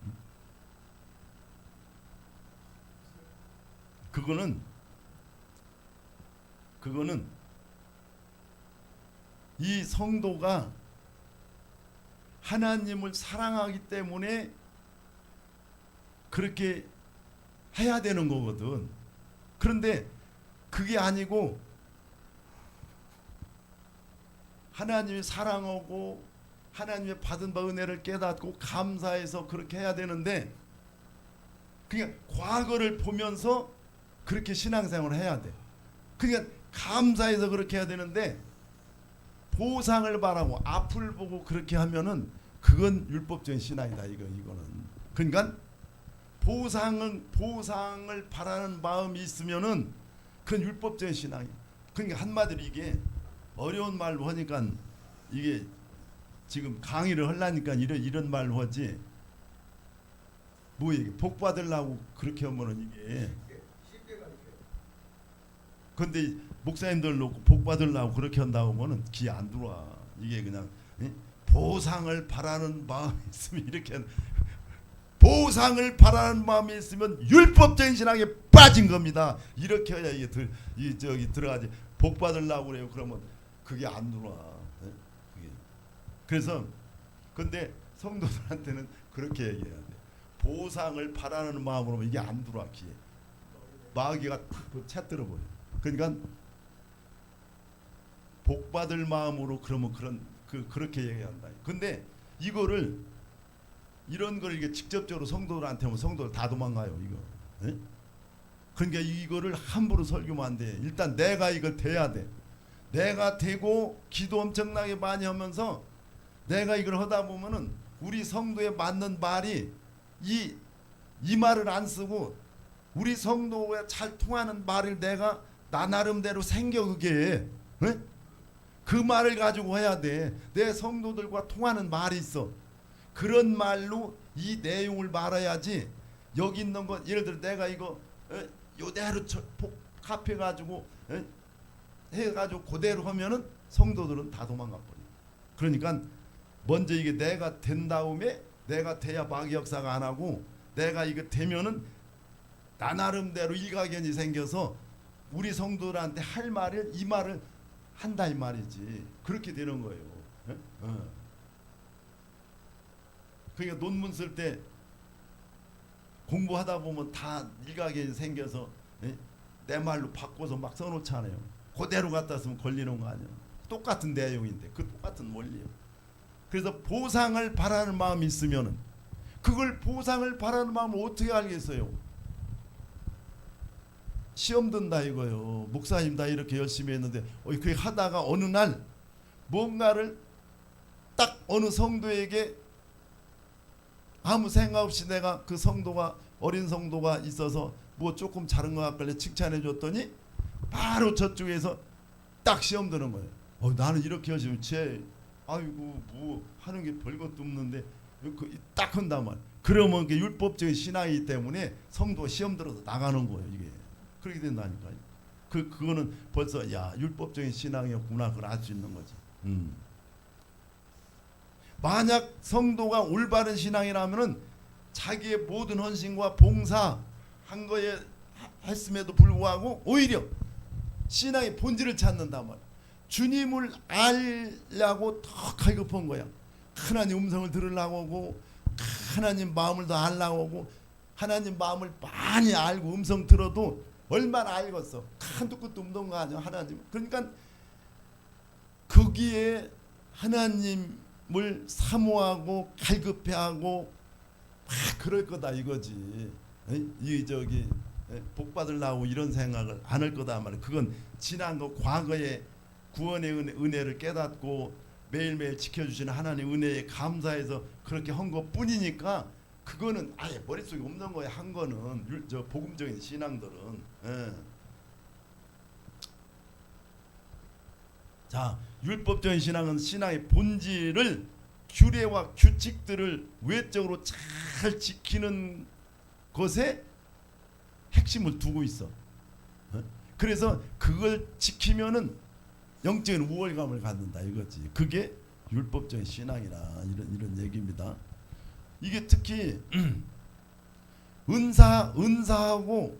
응? 그거는 이 성도가 하나님을 사랑하기 때문에 그렇게 해야 되는 거거든. 그런데 그게 아니고 하나님이 사랑하고 하나님의 받은 바 은혜를 깨닫고 감사해서 그렇게 해야 되는데 그냥 과거를 보면서 그렇게 신앙생활을 해야 돼. 그러니까 감사해서 그렇게 해야 되는데 보상을 바라고 앞을 보고 그렇게 하면은 그건 율법적인 신앙이다. 이거는. 그러니까 보상을 바라는 마음이 있으면은 그건 율법적인 신앙이야. 그러니까 한마디로 이게 어려운 말로 하니까 이게 지금 강의를 하려니까 이런 말로 하지. 뭐 이게 복 받으려고 그렇게 하면은 이게. 쉽게 가르쳐요. 근데 목사님들 놓고 복 받으려고 그렇게 한다고 하면은 귀 안 들어와. 이게 그냥 보상을 바라는 마음이 있으면 이렇게 보상을 바라는 마음이 있으면 율법적인 신앙에 빠진 겁니다. 이렇게 해야 이게 저기 들어가지. 복 받으려고 그래요. 그러면 그게 안 들어와. 그게. 그래서 근데 성도들한테는 그렇게 얘기해야 돼. 보상을 바라는 마음으로 이게 안 들어와 귀에. 마귀가 탁 들어버려. 그러니까 복 받을 마음으로 그러면 그렇게 얘기한다. 근데 이거를 이런 걸 이게 직접적으로 성도들한테 하면 성도들 다 도망가요. 이거. 에? 그러니까 이거를 함부로 설교하면 안 돼. 일단 내가 이걸 돼야 돼. 내가 되고 기도 엄청나게 많이 하면서 내가 이걸 하다 보면은 우리 성도에 맞는 말이 이 말을 안 쓰고 우리 성도에 잘 통하는 말을 내가 나 나름대로 생겨 그게. 에? 그 말을 가지고 해야 돼. 내 성도들과 통하는 말이 있어. 그런 말로 이 내용을 말해야지. 여기 있는 거 예를 들어 내가 이거 요대로 복합해가지고 해가지고 그대로 하면은 성도들은 다 도망가 버려. 그러니까 먼저 이게 내가 된 다음에 내가 돼야 마귀 역사가 안 하고 내가 이거 되면은 나 나름대로 일가견이 생겨서 우리 성도들한테 할 말을 이 말을 한다 이 말이지. 그렇게 되는 거예요. 예? 그러니까 논문 쓸 때 공부하다 보면 다 일각이 생겨서 예? 내 말로 바꿔서 막 써놓잖아요. 그대로 갖다 쓰면 걸리는 거 아니에요. 똑같은 내용인데 그 똑같은 원리예요. 그래서 보상을 바라는 마음이 있으면은 그걸 보상을 바라는 마음을 어떻게 알겠어요? 시험 든다 이거요. 목사님 다 이렇게 열심히 했는데 그게 하다가 어느 날 뭔가를 딱 어느 성도에게 아무 생각 없이 내가 그 성도가 어린 성도가 있어서 뭐 조금 잘한 것 같길래 칭찬해 줬더니 바로 저쪽에서 딱 시험 드는 거예요. 나는 이렇게 열심히 아이고 뭐 하는 게 별것도 없는데 딱 한단 말. 그러면 그 율법적인 신앙이기 때문에 성도 시험 들어서 나가는 거예요. 이게 그렇게 된다니까요. 그거는 벌써 야 율법적인 신앙이었구나 그걸 알 수 있는 거지. 만약 성도가 올바른 신앙이라면은 자기의 모든 헌신과 봉사 한 거에 했음에도 불구하고 오히려 신앙의 본질을 찾는단 말이야. 주님을 알려고 더 갈급한 거야. 하나님 음성을 들으려고 하고 하나님 마음을 더 알려고 하고 하나님 마음을 많이 알고 음성 들어도 얼마나 알겠어. 한두 끝도 없는 거 아니야 하나님. 그러니까 거기에 하나님을 사모하고 갈급해하고 막 그럴 거다 이거지. 이 저기 복 받으려고 이런 생각을 안 할 거다 말이야. 그건 지난 거 과거의 구원의 은혜를 깨닫고 매일매일 지켜주시는 하나님 은혜에 감사해서 그렇게 한 것뿐이니까 그거는 아예 머릿속에 없는 거야. 한 거는 저 복음적인 신앙들은. 자, 율법적인 신앙은 신앙의 본질을 규례와 규칙들을 외적으로 잘 지키는 것에 핵심을 두고 있어. 그래서 그걸 지키면은 영적인 우월감을 갖는다 이거지. 그게 율법적인 신앙이라 이런 얘기입니다. 이게 특히 은사하고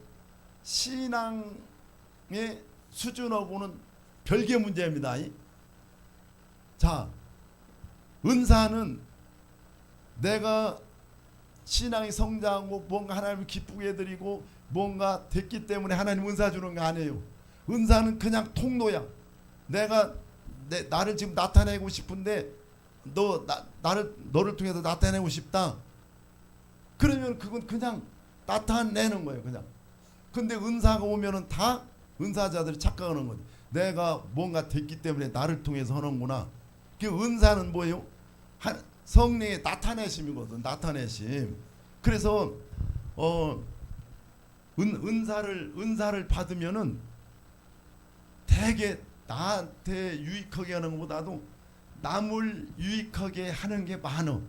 신앙의 수준하고는 별개 문제입니다. 자, 은사는 내가 신앙이 성장하고 뭔가 하나님을 기쁘게 해드리고 뭔가 됐기 때문에 하나님 은사 주는 거 아니에요. 은사는 그냥 통로야. 내가 나를 지금 나타내고 싶은데 너를 통해서 나타내고 싶다. 그러면 그건 그냥 나타내는 거예요. 그냥. 근데 은사가 오면은 다 은사자들이 착각하는 거지. 내가 뭔가 됐기 때문에 나를 통해서 하는구나. 그 은사는 뭐예요? 성령의 나타내심이거든. 나타내심. 그래서 은사를 받으면은 되게 나한테 유익하게 하는 것보다도 남을 유익하게 하는 게 많어.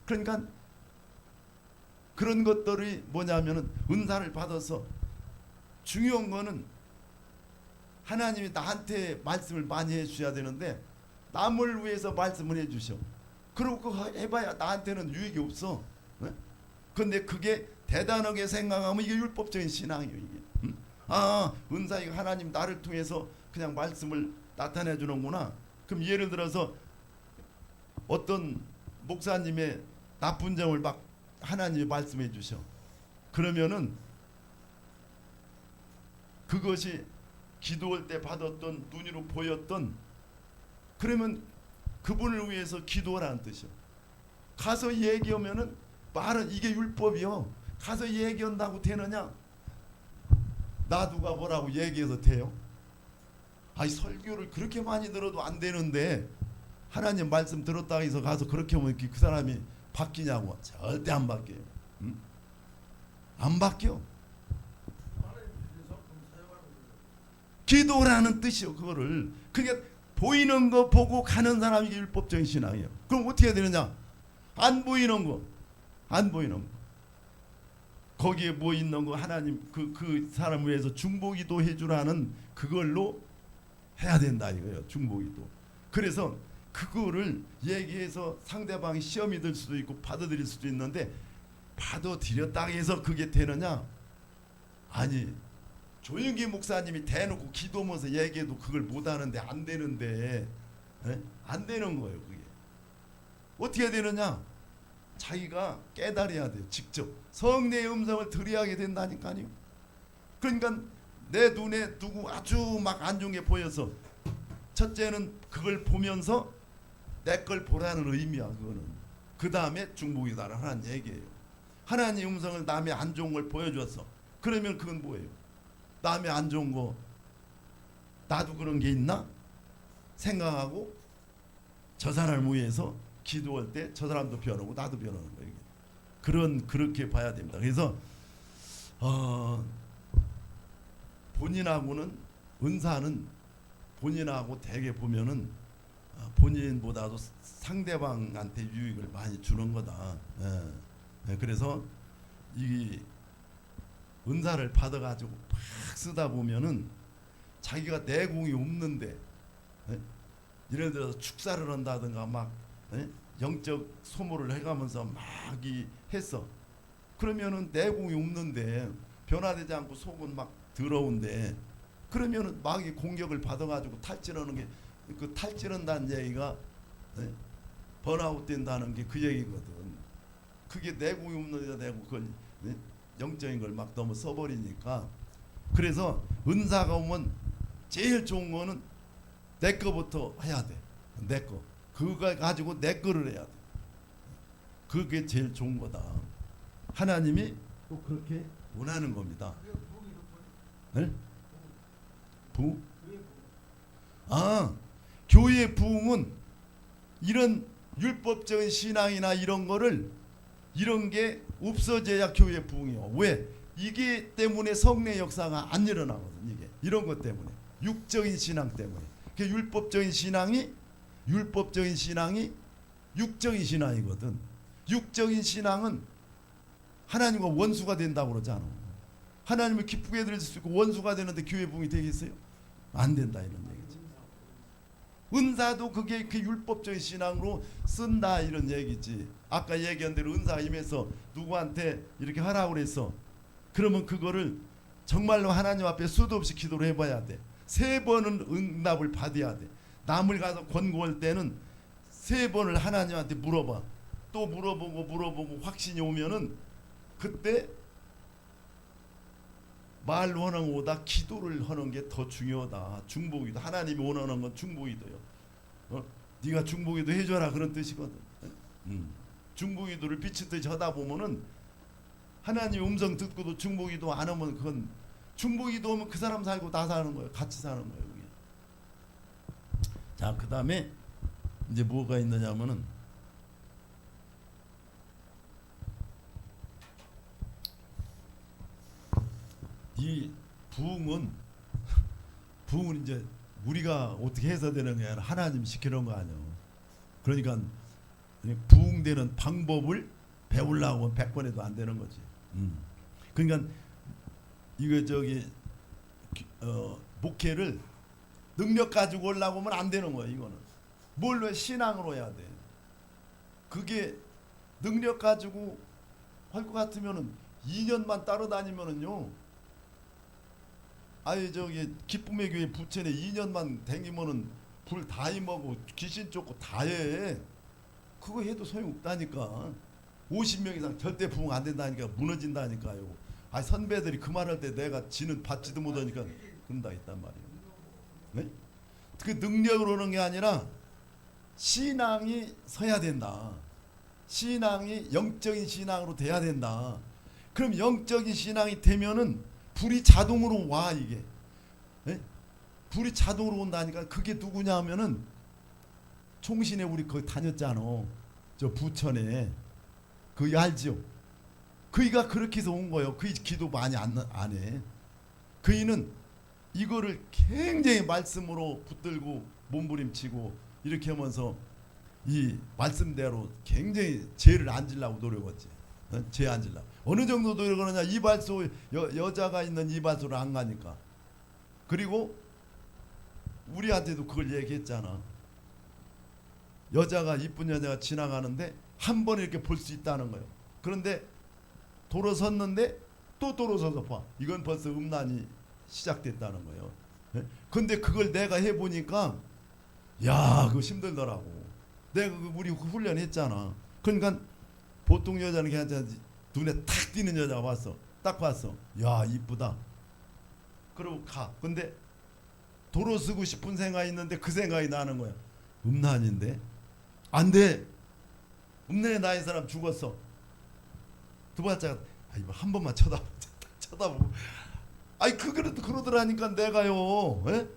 그러니까 그런 것들이 뭐냐면은 은사를 받아서 중요한 거는 하나님이 나한테 말씀을 많이 해주셔야 되는데 남을 위해서 말씀을 해주셔. 그러고 그거 해봐야 나한테는 유익이 없어. 근데 그게 대단하게 생각하면 이게 율법적인 신앙이에요. 이게. 은사 이거 하나님 나를 통해서 그냥 말씀을 나타내 주는구나. 그럼 예를 들어서 어떤 목사님의 나쁜 점을 막 하나님이 말씀해 주셔. 그러면은 그것이 기도할 때 받았던 눈으로 보였던 그러면 그분을 위해서 기도하라는 뜻이요. 가서 얘기하면은 말은 이게 율법이요. 가서 얘기한다고 되느냐? 나 누가 뭐라고 얘기해서 돼요? 아이 설교를 그렇게 많이 들어도 안 되는데 하나님 말씀 들었다 해서 가서 그렇게 하면 그 사람이 바뀌냐고. 절대 안 바뀌어요. 응? 안 바뀌어. 기도라는 뜻이요. 그거를 그게 보이는 거 보고 가는 사람이 율법적인 신앙이에요. 그럼 어떻게 해야 되느냐? 안 보이는 거. 거기에 뭐 있는 거 하나님 그 사람을 위해서 중보기도 해주라는 그걸로 해야 된다 이거예요. 중보기도. 그래서 그거를 얘기해서 상대방이 시험이 들 수도 있고 받아들일 수도 있는데 받아들였다 해서 그게 되느냐? 아니, 조영기 목사님이 대놓고 기도하면서 얘기해도 그걸 못하는데 안 되는데, 에? 안 되는 거예요. 그게 어떻게 되느냐? 자기가 깨달아야 돼요. 직접 성령의 음성을 들어야게 된다니까요. 그러니까 내 눈에 누구 아주 막 안 좋은 게 보여서 첫째는 그걸 보면서 내 걸 보라는 의미야. 그거는 그 다음에 중보기도를 하라는 얘기예요. 하나님의 음성을 남의 안 좋은 걸 보여줘서 그러면 그건 뭐예요? 남의 안 좋은 거 나도 그런 게 있나 생각하고 저 사람을 위해서 기도할 때 저 사람도 변하고 나도 변하는 거예요. 그렇게 봐야 됩니다. 그래서 본인하고는 은사는 본인하고 대개 보면은 본인보다도 상대방한테 유익을 많이 주는 거다. 그래서 이 은사를 받아가지고 막 쓰다 보면은 자기가 내공이 없는데, 예를 들어서 축사를 한다든가 막 영적 소모를 해가면서 막 했어. 그러면은 내공이 없는데 변화되지 않고 속은 막 더러운데, 그러면은 막 공격을 받아가지고 탈진하는 게, 그 탈진한다는 얘기가 번아웃 된다는 게 그 얘기거든. 그게 내공이 없는 데 내고 그걸 영적인 걸 막 너무 써버리니까. 그래서 은사가 오면 제일 좋은 거는 내 거부터 해야 돼. 내 거. 그거 가지고 내 거를 해야 돼. 그게 제일 좋은 거다. 하나님이 또 그렇게 원하는 겁니다. 네? 부? 교회의 부흥은 이런 율법적인 신앙이나 이런 거를, 이런 게 없어져야 교회의 부흥이요. 왜? 이게 때문에 성례 역사가 안 일어나거든. 이게 이런 것 때문에, 육적인 신앙 때문에. 그 율법적인 신앙이 육적인 신앙이거든. 육적인 신앙은 하나님과 원수가 된다고 그러잖아. 하나님을 기쁘게 해드릴 수 있고 원수가 되는데 교회 부흥이 되겠어요? 안 된다, 이런 얘기지. 은사도 그게 그 율법적인 신앙으로 쓴다, 이런 얘기지. 아까 얘기한 대로 은사가 임해서 누구한테 이렇게 하라고 그랬어. 그러면 그거를 정말로 하나님 앞에 수도 없이 기도를 해봐야 돼. 3번은 응답을 받아야 돼. 남을 가서 권고할 때는 3번을 하나님한테 물어봐. 또 물어보고 확신이 오면은 그때 말로 하는 것보다 기도를 하는 게 더 중요하다. 중보기도. 하나님이 원하는 건 중보기도요. 네가 중보기도 해줘라, 그런 뜻이거든. 중보기도를 비치듯이 하다 보면은 하나님 음성 듣고도 중보기도 안 하면 그건 중보기도 하면 그 사람 살고 나 사는 거예요. 같이 사는 거예요. 그게. 자, 그 다음에 이제 뭐가 있느냐면은 이 부흥은 이제 우리가 어떻게 해서 되는 게 아니라 하나님이 시키는 거 아니에요. 그러니까 부흥되는 방법을 배우려고 하면 100번 해도 안 되는 거지. 그러니까 이거 목회를 능력 가지고 오려고 하면 안 되는 거야. 이거는 뭘로 해? 신앙으로 해야 돼. 그게 능력 가지고 할 것 같으면은 2년만 따라다니면은요, 아예 기쁨의 교회 부천에 2년만 댕기면은 불 다 임하고 귀신 쫓고 다 해. 그거 해도 소용없다니까. 50명 이상 절대 부흥 안 된다니까. 무너진다니까요. 선배들이 그 말할 때 내가 지는 받지도 못하니까 그런다 했단 말이에요. 네? 그 능력으로 오는 게 아니라 신앙이 서야 된다. 신앙이 영적인 신앙으로 돼야 된다. 그럼 영적인 신앙이 되면은 불이 자동으로 와. 이게 불이 자동으로 온다니까. 그게 누구냐 하면은 총신에 우리 거기 다녔잖아. 저 부천에. 그거 알죠? 그이가 그렇게 해서 온 거예요. 그이 기도 많이 안 해. 그이는 이거를 굉장히 말씀으로 붙들고 몸부림치고 이렇게 하면서 이 말씀대로 굉장히 죄를 안 지려고 노력했지. 죄 안 지려고. 어느 정도 노력하느냐. 이발소 여자가 있는 이발소를 안 가니까. 그리고 우리한테도 그걸 얘기했잖아. 여자가 이쁜 여자가 지나가는데 한 번 이렇게 볼 수 있다는 거예요. 그런데 돌아섰는데 또 돌아서서 봐. 이건 벌써 음란이 시작됐다는 거예요. 예? 근데 그걸 내가 해보니까 야 그거 힘들더라고. 내가 우리 훈련했잖아. 그러니까 보통 여자는 괜찮지. 눈에 탁 띄는 여자가 봤어. 딱 봤어. 야 이쁘다. 그러고 가. 근데 도로 쓰고 싶은 생각이 있는데 그 생각이 나는 거야. 음란인데 안 돼. 음란에 나이 사람 죽었어. 두 번째가 이거 한 번만 쳐다보고 아이 그래도 그러더라니까 내가요. 에?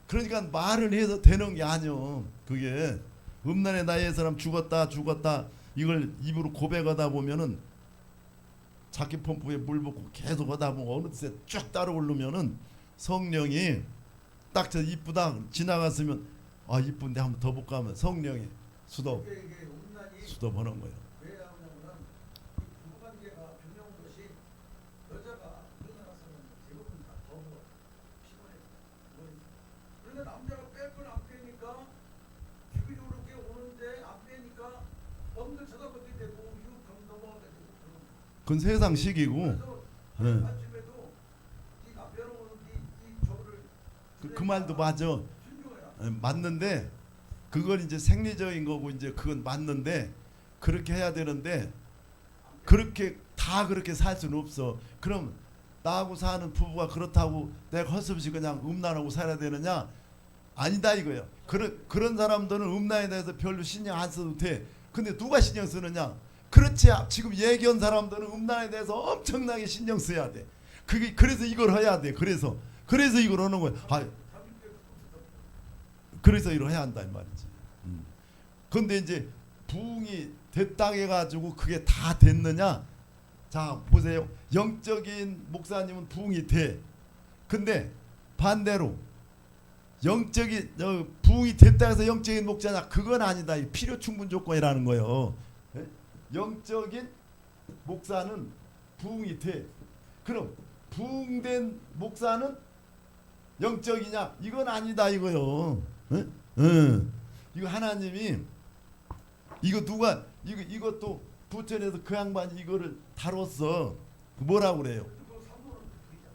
그러니까 말을 해서 되는 게 아니요. 그게 음란에 나이 사람 죽었다 이걸 입으로 고백하다 보면은 자기 펌프에 물 붓고 계속 하다 보면 어느 때 쭉 따라 오르면은 성령이 딱 저 이쁘다 지나갔으면 아 이쁜데 한번 더 볼까 하면 성령이 수도 이게 음란이 수도하는 거예요. 왜 하냐면은 이 부부관계가 중요한 것이 여자가 일어나서는 대부분 다 더워 피곤해. 그런데 남자가 뺄 걸 안 빼니까 주기적으로 이렇게 오는데 안 빼니까 엄청 쳐다보게 되고 이거 넘어가게 되고 그런 거예요. 그건 세상식이고 그래서 예. 아침에도 이 남편은 오는 이 저거를 그 말도 맞아. 신중해라. 맞는데 그건 이제 생리적인 거고 이제 그건 맞는데 그렇게 해야 되는데 그렇게 다 그렇게 살 수는 없어. 그럼 나하고 사는 부부가 그렇다고 내가 헛없이 그냥 음란하고 살아야 되느냐? 아니다 이거예요. 그런 사람들은 음란에 대해서 별로 신경 안 써도 돼. 근데 누가 신경 쓰느냐? 그렇지. 지금 얘기한 사람들은 음란에 대해서 엄청나게 신경 써야 돼. 그게 그래서 이걸 해야 돼. 그래서 이걸 하는 거야. 아, 그래서 이걸 해야 한다 이 말이지. 근데 이제 부흥이 됐다 해가지고 그게 다 됐느냐? 자 보세요. 영적인 목사님은 부흥이 돼. 근데 반대로 영적인 부흥이 됐다 해서 영적인 목자냐? 그건 아니다. 이 필요 충분 조건이라는 거예요. 예? 영적인 목사는 부흥이 돼. 그럼 부흥된 목사는 영적이냐? 이건 아니다 이거요. 예? 이거 하나님이 이거 누가 이것도 부천에서 그 양반이 이거를 다뤘어. 뭐라고 그래요? 그거 사모는 그리잖아.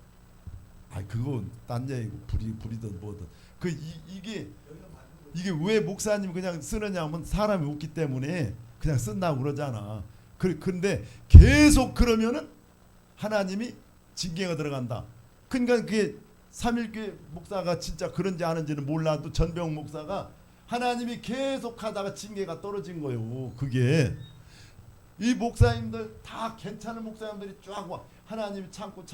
아 그거 딴 얘기고 불이든 뭐든 그 이게 여기가 맞는 거지. 이게 왜 목사님 그냥 쓰느냐면 사람이 없기 때문에 그냥 쓴다고 그러잖아. 근데 계속 그러면은 하나님이 징계가 들어간다. 그러니까 그게 삼일교회 목사가 진짜 그런지 아는지는 몰라도 전병 목사가 하나님이 계속 하다가 징계가 떨어진 거예요. 그게 이 목사님들 다 괜찮은 목사님들이 쫙 와. 하나님이 참고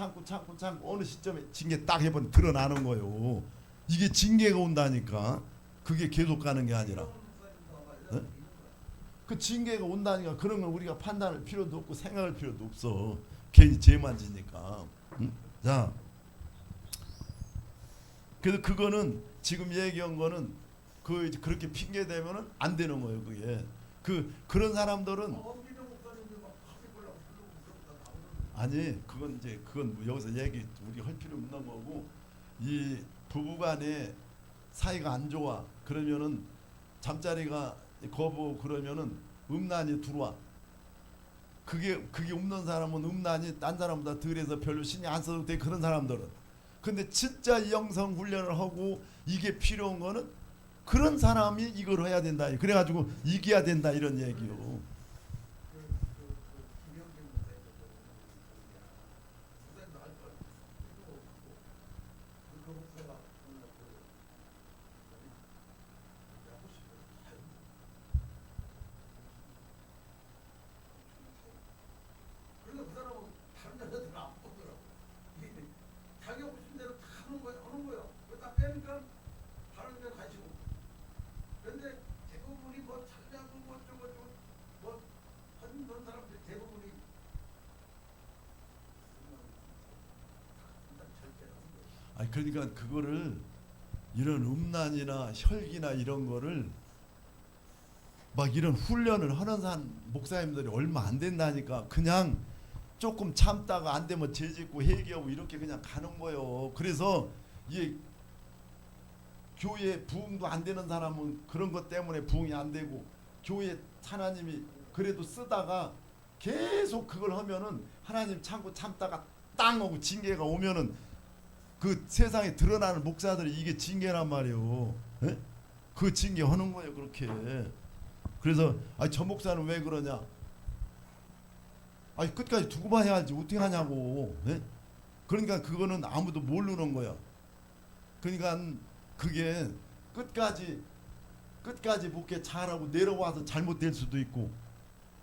어느 시점에 징계 딱 해버리면 드러나는 거예요. 이게 징계가 온다니까. 그게 계속 가는 게 아니라. 네? 그 징계가 온다니까. 그런 걸 우리가 판단할 필요도 없고 생각할 필요도 없어. 괜히 죄만 지니까. 응? 자, 그래서 그거는 지금 얘기한 거는 그렇게 핑계 대면은 안 되는 거예요. 그게 그런 사람들은 엄기정 목사님들 막 커피 보려고 부르고 그러다 나오는 아니 그건 뭐 여기서 얘기 우리 할 필요 없는 거고 이 부부간에 사이가 안 좋아 그러면은 잠자리가 거부 그러면은 음란이 들어와. 그게 없는 사람은 음란이 딴 사람보다 덜해서 별로 신경 안 써도 돼. 그런 사람들은. 근데 진짜 영성 훈련을 하고 이게 필요한 거는 그런 사람이 이걸 해야 된다. 그래가지고 이겨야 된다 이런 얘기요. 김영진 목사님도 목사님도 알 거야. 그 목사가 하고 싶어. 그러니까 그 사람은 다른 여자들은 안 보더라고. 이게 자기 하고 싶은 대로 다 하는 거야. 딱 빼니까 다른 데 가시고. 근데 대부분이 뭐 잘나고 뭐 어쩌고 뭐 하는 그런 사람들 대부분이 아니 그러니까 그거를 이런 음란이나 혈기나 이런 거를 막 이런 훈련을 하는 사람 목사님들이 얼마 안 된다니까. 그냥 조금 참다가 안 되면 죄짓고 회개하고 이렇게 그냥 가는 거예요. 그래서 이 교회 부흥도 안 되는 사람은 그런 것 때문에 부흥이 안 되고 교회 하나님이 그래도 쓰다가 계속 그걸 하면은 하나님 참고 참다가 땅 하고 징계가 오면은 그 세상에 드러나는 목사들이 이게 징계란 말이에요. 예? 그 징계하는 거예요 그렇게. 그래서 저 목사는 왜 그러냐? 끝까지 두고 봐야지 어떻게 하냐고. 예? 그러니까 그거는 아무도 모르는 거야. 그러니까 그게 끝까지 묻게 잘하고 내려와서 잘못될 수도 있고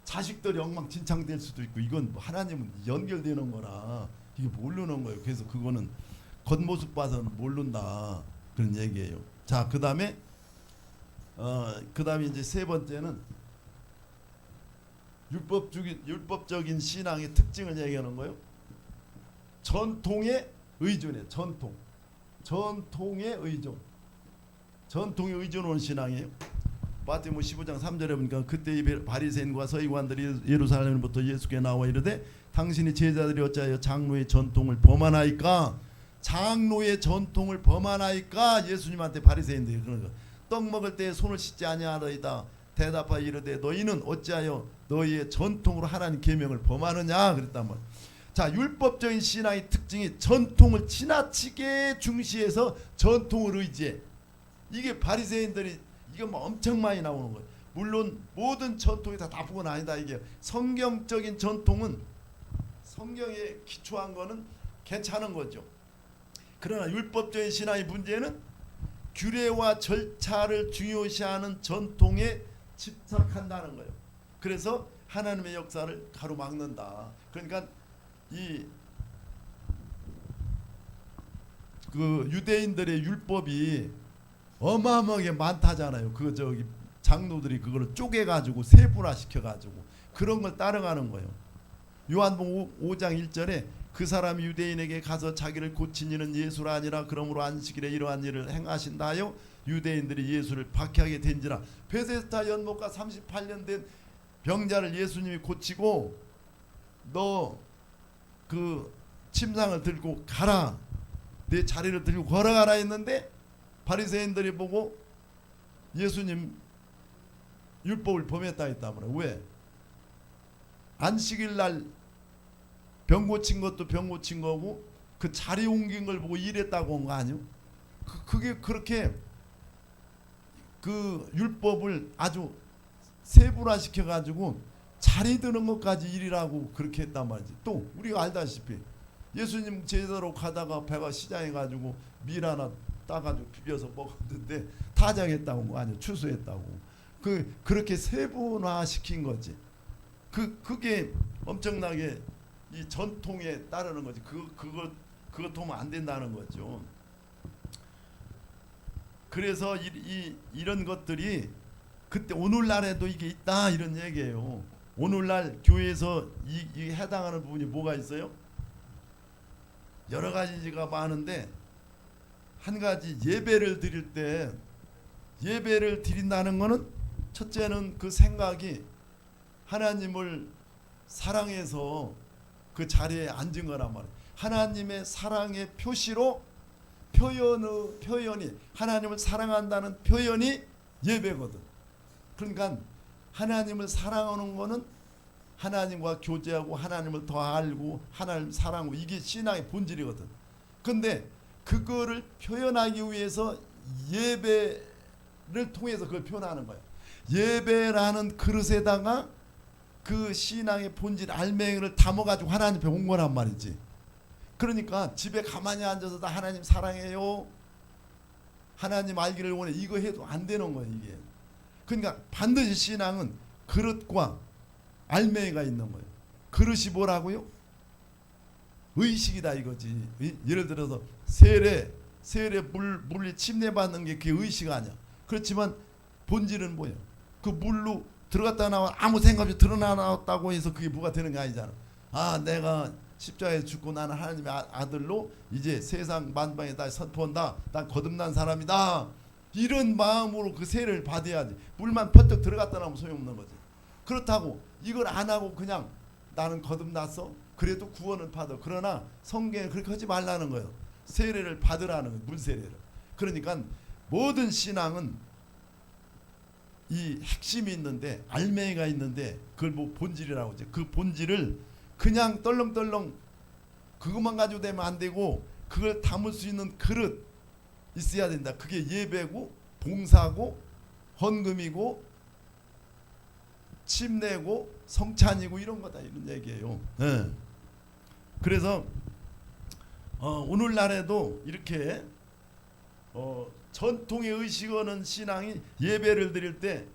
자식들이 엉망진창 될 수도 있고 이건 하나님은 연결되는 거라 이게 모르는 거예요. 그래서 그거는 겉모습 봐서는 모른다 그런 얘기예요. 자, 그다음에 이제 세 번째는 율법적인 신앙의 특징을 얘기하는 거예요. 전통에 의존해. 전통에 의존하는 신앙이에요. 마태복음 15장 3절에 보니까 그때 이 바리새인과 서기관들이 예루살렘부터 예수께 나와 이르되 당신이 제자들이 어찌하여 장로의 전통을 범하나이까? 장로의 전통을 범하나이까? 예수님한테 바리새인들이 그러는 거예요. 떡 먹을 때 손을 씻지 아니하리이다. 대답하여 이르되 너희는 어찌하여 너희의 전통으로 하나님 계명을 범하느냐 그랬단 말이에요. 자, 율법적인 신앙의 특징이 전통을 지나치게 중시해서 전통을 의지해. 이게 바리새인들이 이거 뭐 엄청 많이 나오는 거예요. 물론 모든 전통이 다 나쁜 건 아니다. 이게 성경적인 전통은 성경에 기초한 거는 괜찮은 거죠. 그러나 율법적인 신앙의 문제는 규례와 절차를 중요시하는 전통에 집착한다는 거예요. 그래서 하나님의 역사를 가로막는다. 그러니까 그 유대인들의 율법이 어마어마하게 많다잖아요. 그 장로들이 그걸 쪼개가지고 세분화시켜가지고 그런 걸 따라가는 거예요. 요한복음 5장 1절에 그 사람이 유대인에게 가서 자기를 고친 이는 예수라 아니라 그러므로 안식일에 이러한 일을 행하신다 하여 유대인들이 예수를 박해하게 된지라. 베데스다 연못가 38년 된 병자를 예수님이 고치고 너 그 침상을 들고 가라, 내 자리를 들고 걸어가라 했는데 바리새인들이 보고 예수님 율법을 범했다 했단 말이에요. 왜? 안식일 날 병 고친 것도 병 고친 거고 그 자리 옮긴 걸 보고 일했다고 한 거 아니요? 그게 그렇게 그 율법을 아주 세분화시켜 가지고 자리 드는 것까지 일이라고 그렇게 했단 말이지. 또 우리가 알다시피 예수님 제대로 가다가 배가 시장해 가지고 밀 하나 따가지고 비벼서 먹었는데 타작했다고 뭐 아니요 추수했다고. 그렇게 세분화시킨 거지. 그게 엄청나게 이 전통에 따르는 거지. 그것 하면 안 된다는 거죠. 그래서 이런 것들이 그때 오늘날에도 이게 있다 이런 얘기예요. 오늘날 교회에서 이 해당하는 부분이 뭐가 있어요? 여러 가지가 많은데 한 가지 예배를 드릴 때 예배를 드린다는 것은 첫째는 그 생각이 하나님을 사랑해서 그 자리에 앉은 거란 말이에요. 하나님의 사랑의 표시로 표현이 하나님을 사랑한다는 표현이 예배거든. 그러니까 하나님을 사랑하는 거는 하나님과 교제하고 하나님을 더 알고 하나님 사랑하고 이게 신앙의 본질이거든. 근데 그거를 표현하기 위해서 예배를 통해서 그걸 표현하는 거야. 예배라는 그릇에다가 그 신앙의 본질 알맹이를 담아가지고 하나님 앞에 온 거란 말이지. 그러니까 집에 가만히 앉아서 다 하나님 사랑해요, 하나님 알기를 원해, 이거 해도 안 되는 거야 이게. 그러니까 반드시 신앙은 그릇과 알맹이가 있는 거예요. 그릇이 뭐라고요? 의식이다 이거지. 예를 들어서 세례 물이 침례받는 게 그게 의식 아니야. 그렇지만 본질은 뭐예요? 그 물로 들어갔다 나와 아무 생각 없이 드러나왔다고 해서 그게 뭐가 되는 게 아니잖아. 아, 내가 십자가에 죽고 나는 하나님의 아들로 이제 세상 만방에 다 선포한다. 난 거듭난 사람이다. 이런 마음으로 그 세례를 받아야지. 물만 퍼뜩 들어갔다 나오면 소용없는 거지. 그렇다고 이걸 안 하고 그냥 나는 거듭났어, 그래도 구원을 받아. 그러나 성경에 그렇게 하지 말라는 거예요. 세례를 받으라는 거예요. 물세례를. 그러니까 모든 신앙은 이 핵심이 있는데 알맹이가 있는데 그걸 뭐 본질이라고 하죠. 그 본질을 그냥 떨렁떨렁 그것만 가지고 되면 안 되고 그걸 담을 수 있는 그릇 있어야 된다. 그게 예배고 봉사고 헌금이고 침례고 성찬이고 이런 거다, 이런 얘기예요. 네. 그래서 오늘날에도 이렇게 전통의 의식하는 신앙이 예배를 드릴 때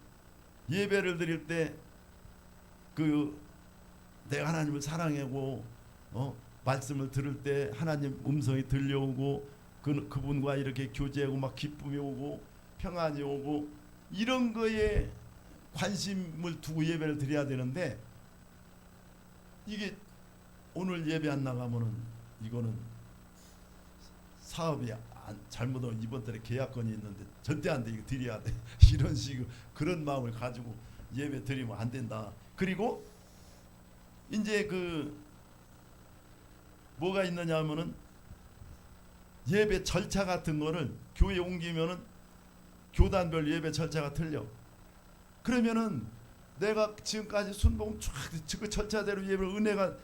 그 내가 하나님을 사랑하고 말씀을 들을 때 하나님 음성이 들려오고 그분과 이렇게 교제하고 막 기쁨이 오고 평안이 오고 이런 거에 관심을 두고 예배를 드려야 되는데, 이게 오늘 예배 안 나가면은 이거는 사업이 잘못하면 이번 달에 계약건이 있는데 절대 안 돼, 이거 드려야 돼 이런 식으로 그런 마음을 가지고 예배 드리면 안 된다. 그리고 이제 그 뭐가 있느냐 하면은 예배 절차 같은 거를 교회에 옮기면은 교단별 예배 절차가 틀려. 그러면은 내가 지금까지 순봉 쫙 그 절차대로 예배를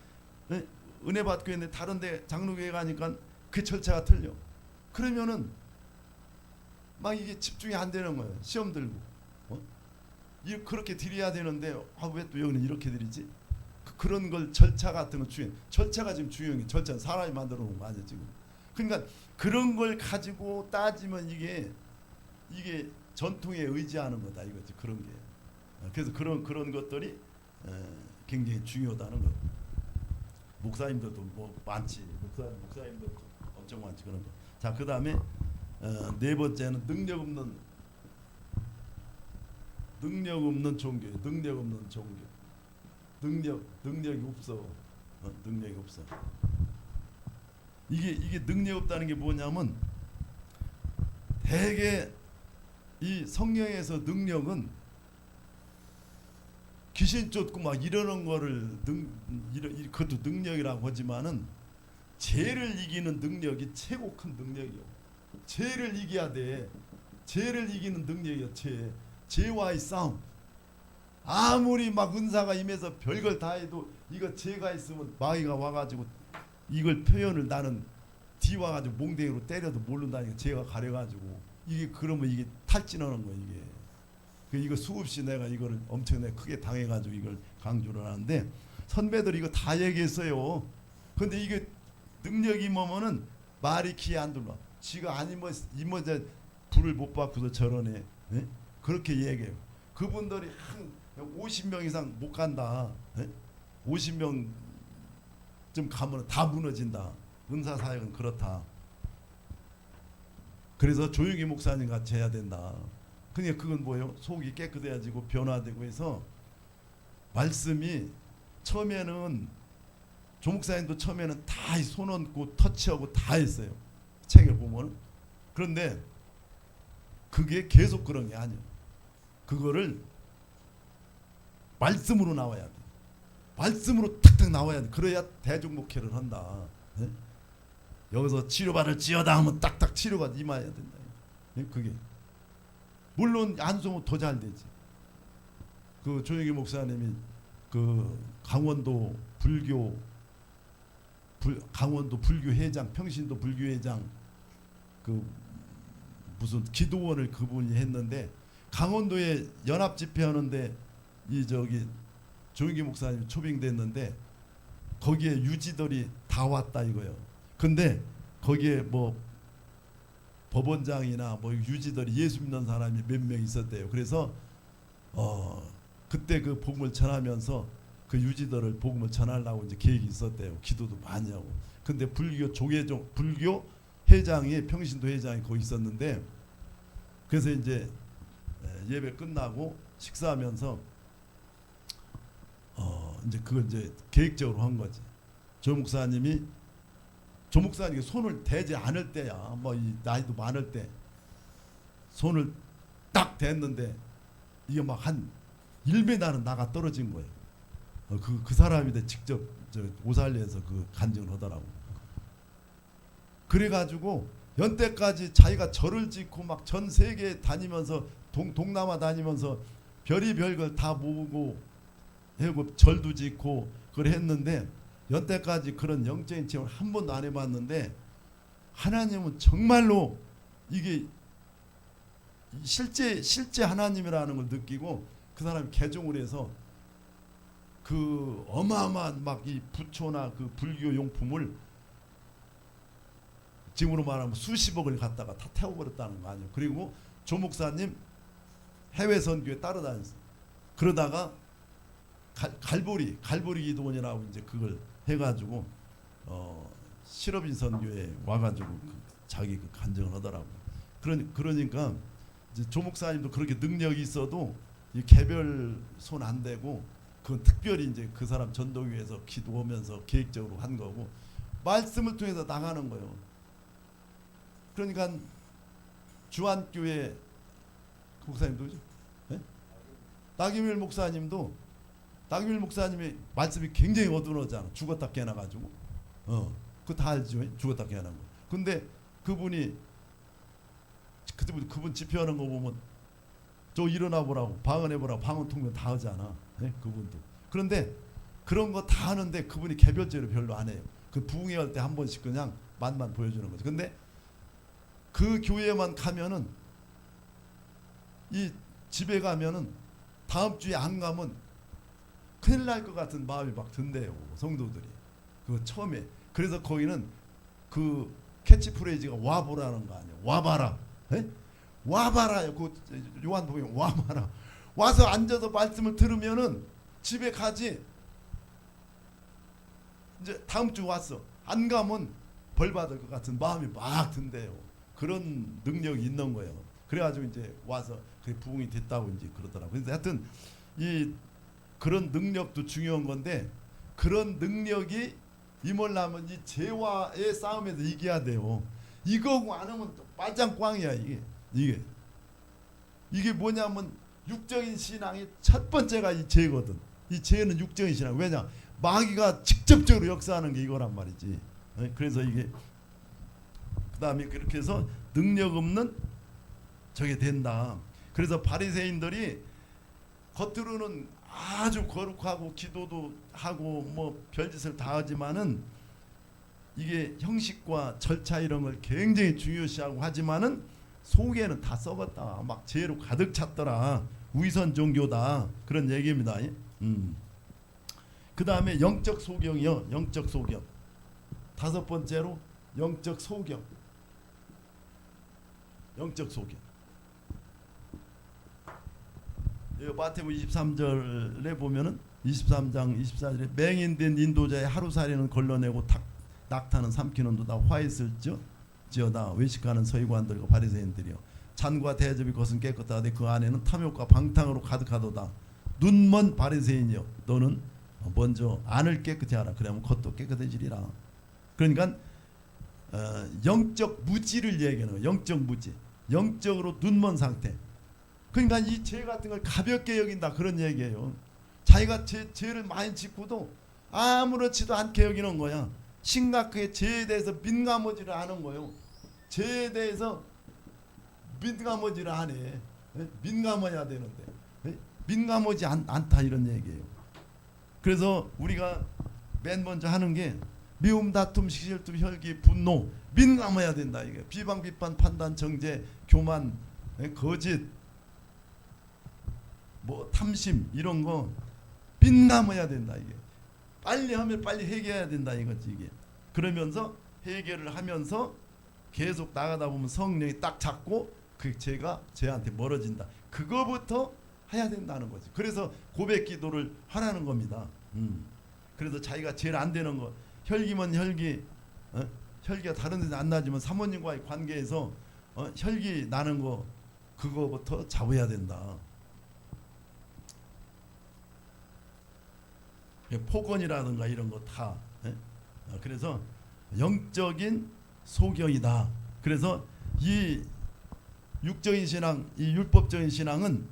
은혜 받고 있는데 다른데 장로교회 가니까 그 절차가 틀려. 그러면은 막 이게 집중이 안 되는 거예요. 시험 들고 그렇게 드려야 되는데 왜 또 여기는 이렇게 드리지? 그런 걸 절차 같은 거 중요해. 절차가 지금 중요해. 절차는 사람이 만들어 놓은 거 아니야 지금. 그러니까 그런 걸 가지고 따지면 이게 전통에 의지하는 거다 이거지, 그런 게. 그래서 그런 것들이 굉장히 중요하다는 거. 목사님들도 뭐 많지. 목사님들 엄청 많지 그런 거. 자, 그 다음에 네 번째는 능력 없는 종교. 능력이 없어. 능력이 없어. 이게 능력 없다는 게 뭐냐면, 대개 이 성경에서 능력은 귀신 쫓고 막 이러는 거를 그것도 능력이라고 하지만은 죄를 이기는 능력이 최고 큰 능력이요. 죄를 이겨야 돼. 죄를 이기는 능력이요. 죄와의 싸움. 아무리 막 은사가 임해서 별걸 다 해도 이거 죄가 있으면 마귀가 와가지고 이걸 표현을 나는 뒤와가지고 몽댕이로 때려도 모른다니까, 죄가 가려가지고 그러면 이게 탈진하는 거야 이게. 이거 수없이 내가 이거를 엄청나게 크게 당해가지고 이걸 강조를 하는데, 선배들이 이거 다 얘기했어요. 근데 이게 능력이 뭐면은 말이 귀에 안 들어. 지가 아니 뭐 이모자 불을 못 받고서 저러네. 네? 그렇게 얘기해요. 그분들이 한 50명 이상 못 간다. 네? 50명 좀 가면 다 무너진다. 은사 사역은 그렇다. 그래서 조용히 목사님 같이 해야 된다. 그러니까 그건 뭐예요? 속이 깨끗해지고 변화되고 해서 말씀이 처음에는 조목사님도 처음에는 다 손 얹고 터치하고 다 했어요. 책을 보면. 그런데 그게 계속 그런 게 아니에요. 그거를 말씀으로 나와야 돼. 말씀으로 탁탁 나와야 돼. 그래야 대중 목회를 한다. 네? 여기서 치료받을지어다 하면 딱딱 치료가 임해야 된다. 네? 그게 물론 안 쏘면 더 잘 되지. 그 조영기 목사님이 그 강원도 불교 회장, 평신도 불교 회장 그 무슨 기도원을 그분이 했는데, 강원도에 연합 집회 하는데 이 조영기 목사님이 초빙됐는데 거기에 유지들이 다 왔다 이거예요. 근데 거기에 뭐 법원장이나 뭐 유지들이 예수 믿는 사람이 몇 명 있었대요. 그래서 그때 그 복음을 전하면서 그 유지들을 복음을 전하려고 이제 계획이 있었대요. 기도도 많이 하고. 근데 불교 회장이, 평신도 회장이 거기 있었는데, 그래서 이제 예배 끝나고 식사하면서 이제 그걸 이제 계획적으로 한 거지. 조 목사님이 손을 대지 않을 때야, 뭐 이 나이도 많을 때 손을 딱 댔는데 이게 막 한 1m는 나가 떨어진 거예요. 그 사람이 직접 오살리에서 그 간증을 하더라고. 그래가지고 연때까지 자기가 절을 짓고 막 전 세계 다니면서 동남아 다니면서 별의별 걸 다 모으고 해고 절도 짓고 그걸 했는데, 연때까지 그런 영적인 체험을 한 번도 안 해봤는데 하나님은 정말로 이게 실제 하나님이라는 걸 느끼고 그 사람이 개종을 해서 그 어마어마한 막 이 부초나 그 불교 용품을 지금으로 말하면 수십억을 갖다가 다 태워버렸다는 거 아니에요. 그리고 조 목사님 해외 선교에 따라다녔어요. 그러다가 갈보리 기도원이라고 이제 그걸 해가지고 실업인 선교에 와가지고 자기 그 간증을 하더라고요. 그러니까 이제 조 목사님도 그렇게 능력이 있어도 이 개별 손 안 대고 그건 특별히 이제 그 사람 전도교회에서 기도하면서 계획적으로 한 거고 말씀을 통해서 나가는 거예요. 그러니까 주안교회 그 목사님도 그죠? 네? 나기밀 목사님도 나기밀 목사님의 말씀이 굉장히 어두워잖아. 죽었다 깨어나가지고 그거 다 알죠? 죽었다 깨어난 거. 근데 그분이 그분 집회하는 거 보면 저 일어나 보라고 방언해 보라고 방언 통면 다 하잖아. 네? 그분도. 그런데 그런 거 다 하는데 그분이 개별적으로 별로 안 해요. 그 부흥회 할 때 한 번씩 그냥 맛만 보여주는 거죠. 근데 그 교회만 가면은 이 집에 가면은 다음 주에 안 가면 큰일 날 것 같은 마음이 막 든대요. 성도들이. 그 처음에. 그래서 거기는 그 캐치프레이즈가 와보라는 거 아니에요. 와봐라. 에? 와봐라요. 그 요한복음 와봐라. 와서 앉아서 말씀을 들으면은 집에 가지. 이제 다음 주 왔어. 안 가면 벌 받을 것 같은 마음이 막 든대요. 그런 능력이 있는 거예요. 그래가지고 이제 와서 그게 부흥이 됐다고 이제 그러더라고요. 그래서 하여튼 이 그런 능력도 중요한 건데 그런 능력이 임하려면 이 죄와의 싸움에서 이겨야 돼요. 이거고 안 하면 또 빨장꽝이야 이게 뭐냐면 육적인 신앙의 첫 번째가 이 죄거든. 이 죄는 육적인 신앙. 왜냐? 마귀가 직접적으로 역사하는 게 이거란 말이지. 그래서 이게 그 다음에 그렇게 해서 능력 없는 저게 된다. 그래서 바리새인들이 겉으로는 아주 거룩하고 기도도 하고 뭐 별짓을 다 하지만은 이게 형식과 절차 이런 걸 굉장히 중요시하고 하지만은 속에는 다 썩었다. 막 죄로 가득 찼더라. 위선 종교다. 그런 얘기입니다. 그 다음에 영적 소경이요. 영적 소경. 다섯 번째로 영적 소경. 영적 소경. 마태복음 23절에 보면은 23장 24절에 맹인된 인도자의 하루살이는 걸러내고 낙타는 삼키는도다. 화있을 지어다. 외식하는 서기관들과 바리새인들이요. 잔과 대접이 것은 깨끗하되 그 안에는 탐욕과 방탕으로 가득하도다. 눈먼 바리새인이여 너는 먼저 안을 깨끗이 하라. 그러면 겉도 깨끗해지리라. 그러니까 영적 무지를 얘기하는 거예요. 영적 무지. 영적으로 눈먼 상태. 그러니까 이 죄 같은 걸 가볍게 여긴다. 그런 얘기예요. 자기가 죄를 많이 짓고도 아무렇지도 않게 여기는 거야. 심각하게 죄에 대해서 민감하지를 않은 거예요. 죄에 대해서 민감하지를 않아. 민감해야 되는데 민감하지 않다 이런 얘기예요. 그래서 우리가 맨 먼저 하는 게 미움, 다툼, 시실투, 혈기, 분노 민감해야 된다. 이게 비방, 비판, 판단, 정죄, 교만, 거짓, 뭐 탐심 이런 거 민감해야 된다. 이게 빨리 하면 빨리 해결해야 된다 이거지 이게. 그러면서 해결을 하면서 계속 나가다 보면 성령이 딱 잡고 그 죄가 죄한테 멀어진다. 그거부터 해야 된다는 거지. 그래서 고백 기도를 하라는 겁니다. 그래서 자기가 제일 안 되는 거 혈기면 혈기, 혈기가 다른 데는 안 나지만 사모님과의 관계에서 혈기 나는 거 그거부터 잡아야 된다. 폭언이라든가 이런 거 다. 그래서 영적인 소경이다. 그래서 이 육적인 신앙, 이 율법적인 신앙은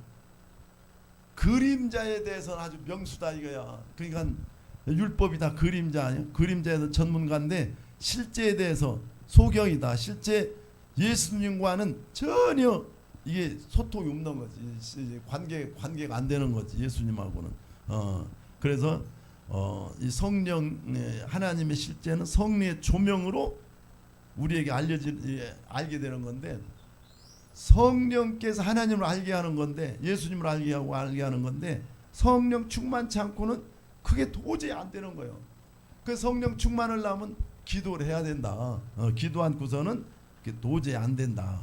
그림자에 대해서는 아주 명수다 이거야. 그러니까 율법이 다 그림자 아니야? 그림자에서 전문가인데 실제에 대해서 소경이다. 실제 예수님과는 전혀 이게 소통이 없는 거지. 관계가 안 되는 거지 예수님하고는. 그래서 이 성령 하나님의 실제는 성령의 조명으로 우리에게 알게 되는 건데, 성령께서 하나님을 알게 하는 건데, 예수님을 알게 하는 건데, 성령 충만치 않고는 그게 도저히 안 되는 거예요. 그 성령 충만을 하면 기도를 해야 된다. 기도 않고서는 그게 도저히 안 된다.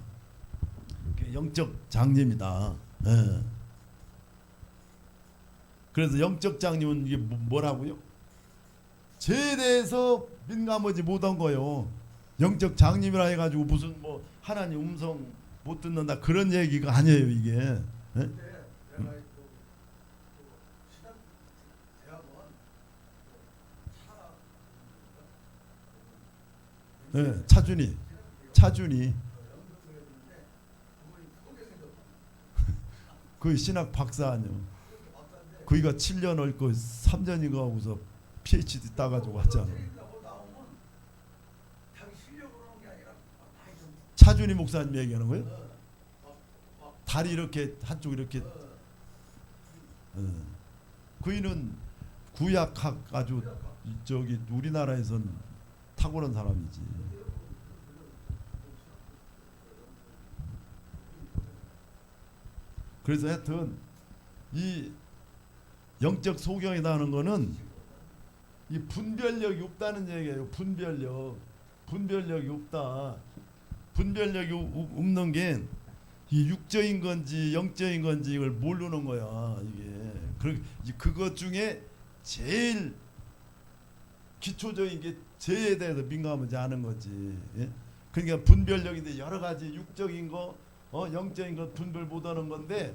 그게 영적 장님이다. 예. 그래서 영적 장님은 이게 뭐라고요? 죄에 대해서 민감하지 못한 거요. 영적 장님이라 해가지고 무슨 뭐 하나님 음성 못 듣는다 그런 얘기가 아니에요 이게. 예? 근데 내가 신학 대학원 예, 차준이 연극을 했는데 그분이 크게 생겼다. 그 신학 박사 아니요. 그렇게 박사인데 그이가 7년 얽고 3년인가 하고서 PhD 따가지고 왔잖아. 책임지고 나오면 자기 실력으로 하는 게 아니라 많이 좀 차준이 목사님 얘기하는 거예요? 막 다리 이렇게 한쪽 이렇게. 그이는 구약학 아주 저기 우리나라에선 탁월한 사람이지. 그래서 하여튼 이 영적 소경이라는 거는 이 분별력이 없다는 얘기예요. 분별력이 없다. 분별력이 없는 게 이 육적인 건지 영적인 건지 이걸 모르는 거야. 이게 그것 중에 제일 기초적인 게 죄에 대해서 민감하지 않은 거지. 예? 그러니까 분별력인데 여러 가지 육적인 거, 영적인 거 분별 못하는 건데,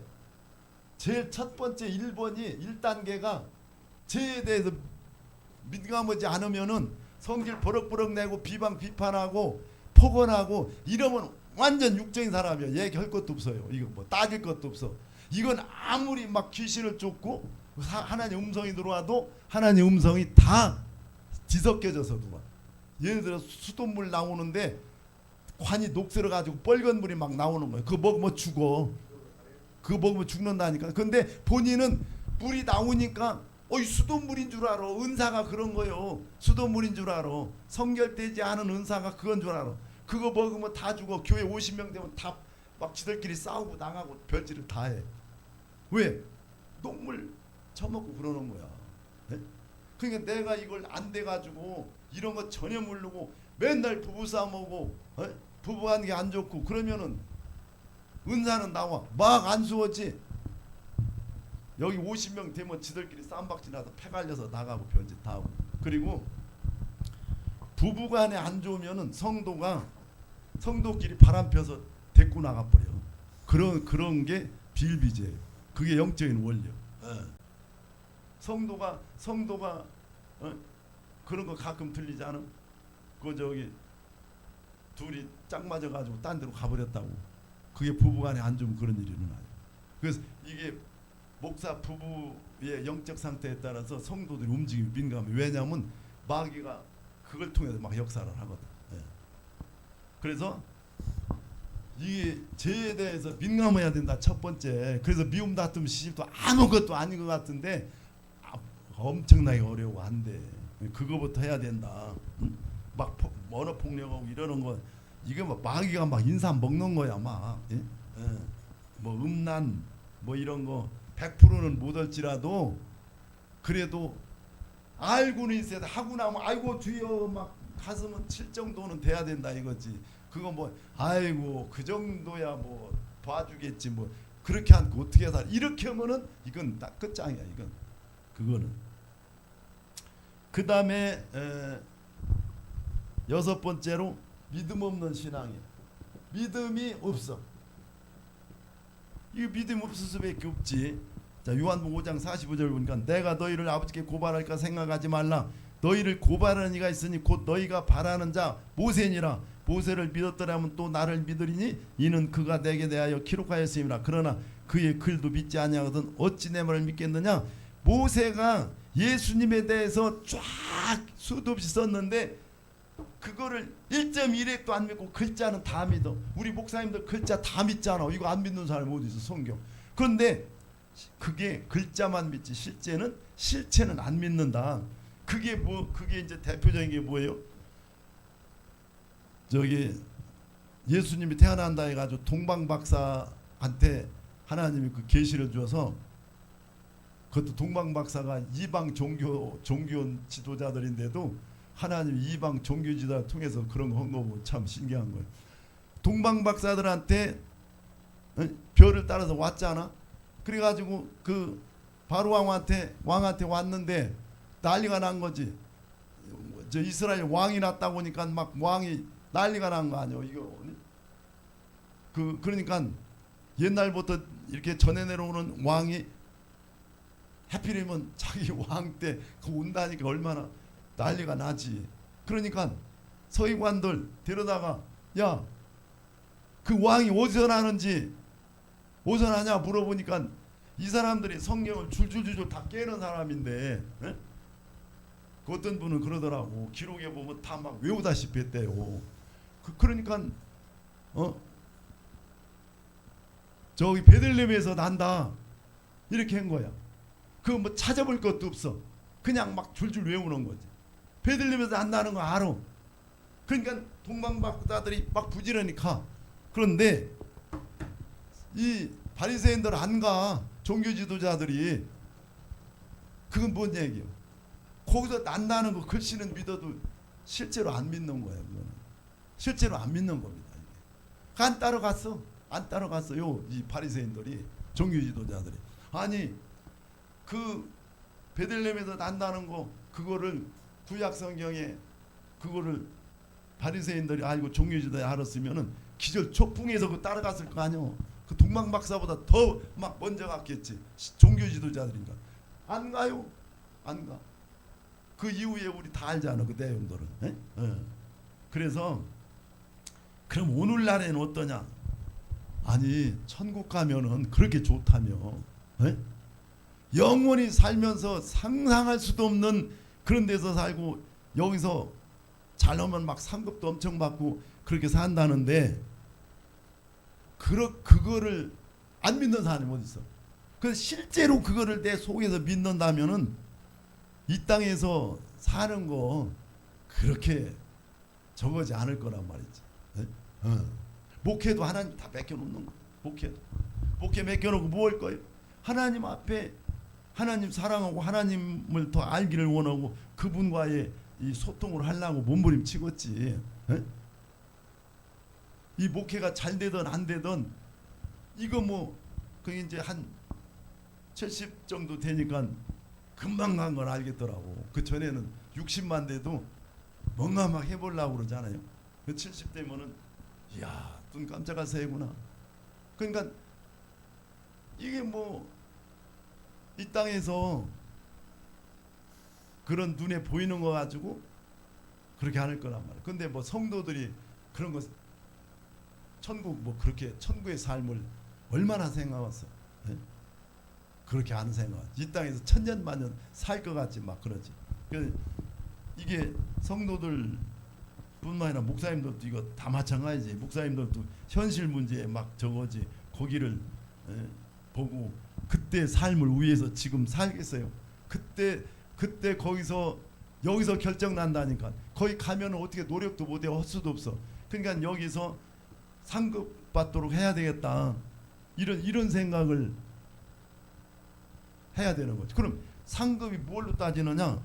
제일 첫 번째 1단계가 죄에 대해서 민감하지 않으면은 성질 버럭버럭 내고 비판하고 폭언하고 이러면 완전 육적인 사람이야. 얘기할 것도 없어요. 이거 뭐 따질 것도 없어. 이건 아무리 막 귀신을 쫓고 하나님 음성이 들어와도 하나님 음성이 다 뒤섞여져서 누가. 예를 들어 수돗물 나오는데 관이 녹슬어 가지고 빨간 물이 막 나오는 거예요. 그거 먹으면 죽어. 그거 먹으면 죽는다니까. 근데 본인은 물이 나오니까 이 수돗물인 줄 알아. 은사가 그런 거요. 수돗물인 줄 알아. 성결되지 않은 은사가 그건 줄 알아. 그거 먹으면 다 죽어. 교회 50명 되면 다 막 지들끼리 싸우고 나가고 별짓을 다 해. 왜? 녹물 처먹고 그러는 거야. 네? 그러니까 내가 이걸 안 돼가지고 이런 거 전혀 모르고 맨날 부부싸움하고 부부관계 안 좋고 그러면은 은사는 나와. 막 안 수었지. 여기 50명 되면 지들끼리 쌈박질 나서 패 갈려서 나가고 별짓 다 하고. 그리고 부부간에 안 좋으면은 성도끼리 바람 펴서 데리고 나가 버려. 그런 게 비일비재예요. 그게 영적인 원리요. 성도가 그런 거 가끔 들리지 않음? 그 저기 둘이 짝 맞아 가지고 딴 데로 가버렸다고. 그게 부부간에 안 좋으면 그런 일이 일어나요. 그래서 이게 목사 부부의 영적 상태에 따라서 성도들이 움직임이 민감해. 왜냐하면 마귀가 그걸 통해서 막 역사를 하거든. 그래서 이게 죄에 대해서 민감해야 된다. 첫 번째. 그래서 미움 다툼 시집도 아무것도 아닌 것 같은데 엄청나게 어려워. 안 돼. 그거부터 해야 된다. 막 언어 폭력하고 이러는 거 이게 막 마귀가 막 인사 먹는 거야 막. 뭐 음란 뭐 이런 거 100%는 못할지라도 그래도 알고는 있어야 돼. 하고 나면 아이고 주여 막 가슴은 칠 정도는 돼야 된다 이거지. 그거 뭐 아이고 그 정도야 뭐 봐주겠지 뭐 그렇게 않고 어떻게 살아. 이렇게 하면은 이건 딱 끝장이야. 이건 그거는. 그 다음에 6번째로 믿음 없는 신앙이야. 믿음이 없어. 이 믿음 없을 수밖에 없지. 자, 요한복음 5장 45절 보니까 내가 너희를 아버지께 고발할까 생각하지 말라. 너희를 고발하는 이가 있으니 곧 너희가 바라는 자 모세니라. 모세를 믿었더라면 또 나를 믿으리니 이는 그가 내게 대하여 기록하였음이라. 그러나 그의 글도 믿지 아니하거든 어찌 내 말을 믿겠느냐. 모세가 예수님에 대해서 쫙 수도 없이 썼는데 그거를 1.1핵도 안 믿고 글자는 다 믿어. 우리 목사님들 글자 다 믿잖아. 이거 안 믿는 사람이 어디 있어 성경. 그런데 그게 글자만 믿지 실체는 안 믿는다. 그게 이제 대표적인 게 뭐예요? 저기 예수님이 태어난다 해가지고 동방박사한테 하나님이 그 계시를 주어서 그것도 동방박사가 이방 종교 지도자들인데도 하나님 이방 종교 지도자 통해서 그런 거 한 거고 참 신기한 거예요. 동방박사들한테 별을 따라서 왔잖아. 그래가지고 그 바로 왕한테 왔는데 난리가 난 거지. 저 이스라엘 왕이 났다고 하니까 막 왕이 난리가 난 거 아니에요. 이거 그러니까 옛날부터 이렇게 전해 내려오는 왕이 하필이면 자기 왕 때 그 온다니까 얼마나 난리가 나지. 그러니까 서기관들 데려다가 야, 그 왕이 어디서 나는지 어디서 나냐 물어보니까 이 사람들이 성경을 줄줄줄줄 다 깨는 사람인데 에? 그 어떤 분은 그러더라고. 기록에 보면 다 막 외우다시피 했대요. 그러니까 저기 베들레헴에서 난다 이렇게 한 거야. 그거 뭐 찾아볼 것도 없어. 그냥 막 줄줄 외우는 거지. 베들레헴에서 난다는 거 알아. 그러니까 동방박사들이 막 부지런히가. 그런데 이 바리새인들 안 가. 종교 지도자들이. 그건 뭔 얘기예요? 거기서 난다는 거 글씨는 믿어도 실제로 안 믿는 거예요. 그거는. 실제로 안 믿는 겁니다. 이게. 안 따라갔어. 안 따라갔어요. 이 바리새인들이 종교 지도자들이. 아니 그 베들레헴에서 난다는 거 그거를 구약 성경에 그거를 바리새인들이 알고 종교 지도자들이 알았으면은 기절 초풍에서 그 따라갔을 거 아니요. 그 동방박사보다 더 막 먼저 갔겠지. 종교 지도자들인가. 안 가요. 안 가. 그 이후에 우리 다 알잖아. 그 내용들은. 에? 그래서 그럼 오늘날에는 어떠냐? 아니 천국 가면은 그렇게 좋다며. 에? 영원히 살면서 상상할 수도 없는 그런 데서 살고 여기서 잘하면 막 상급도 엄청 받고 그렇게 산다는데 그거를 안 믿는 사람이 어디 있어? 그 실제로 그거를 내 속에서 믿는다면은 이 땅에서 사는 거 그렇게 적어지 않을 거란 말이지. 목회도 하나님 다 맡겨놓는 거. 목회 맡겨놓고 뭐 할 거예요? 하나님 앞에 하나님 사랑하고 하나님을 더 알기를 원하고 그분과의 이 소통을 하려고 몸부림치겠지. 이 목회가 잘 되든 안 되든 이거 뭐 그게 이제 한 70 정도 되니까 금방 간 건 알겠더라고. 그 전에는 60만 돼도 뭔가 막 해보려고 그러잖아요. 그 70 되면은 이야 눈 깜짝할 새구나. 그러니까 이게 뭐 이 땅에서 그런 눈에 보이는 거 가지고 그렇게 안 할 거란 말이야. 근데 뭐 성도들이 그런 거 천국 뭐 그렇게 천국의 삶을 얼마나 생각했어? 네? 그렇게 안 생각. 이 땅에서 천년 만년 살 것 같지 막 그러지. 이게 성도들 뿐만 아니라 목사님들도 이거 다 마찬가지지. 목사님들도 현실 문제에 막 저거지. 거기를 보고 그때 삶을 위해서 지금 살겠어요. 그때 거기서 여기서 결정 난다니까. 거기 가면 어떻게 노력도 못해 할 수도 없어. 그러니까 여기서 상급 받도록 해야 되겠다. 이런 생각을 해야 되는 거지. 그럼 상급이 뭘로 따지느냐?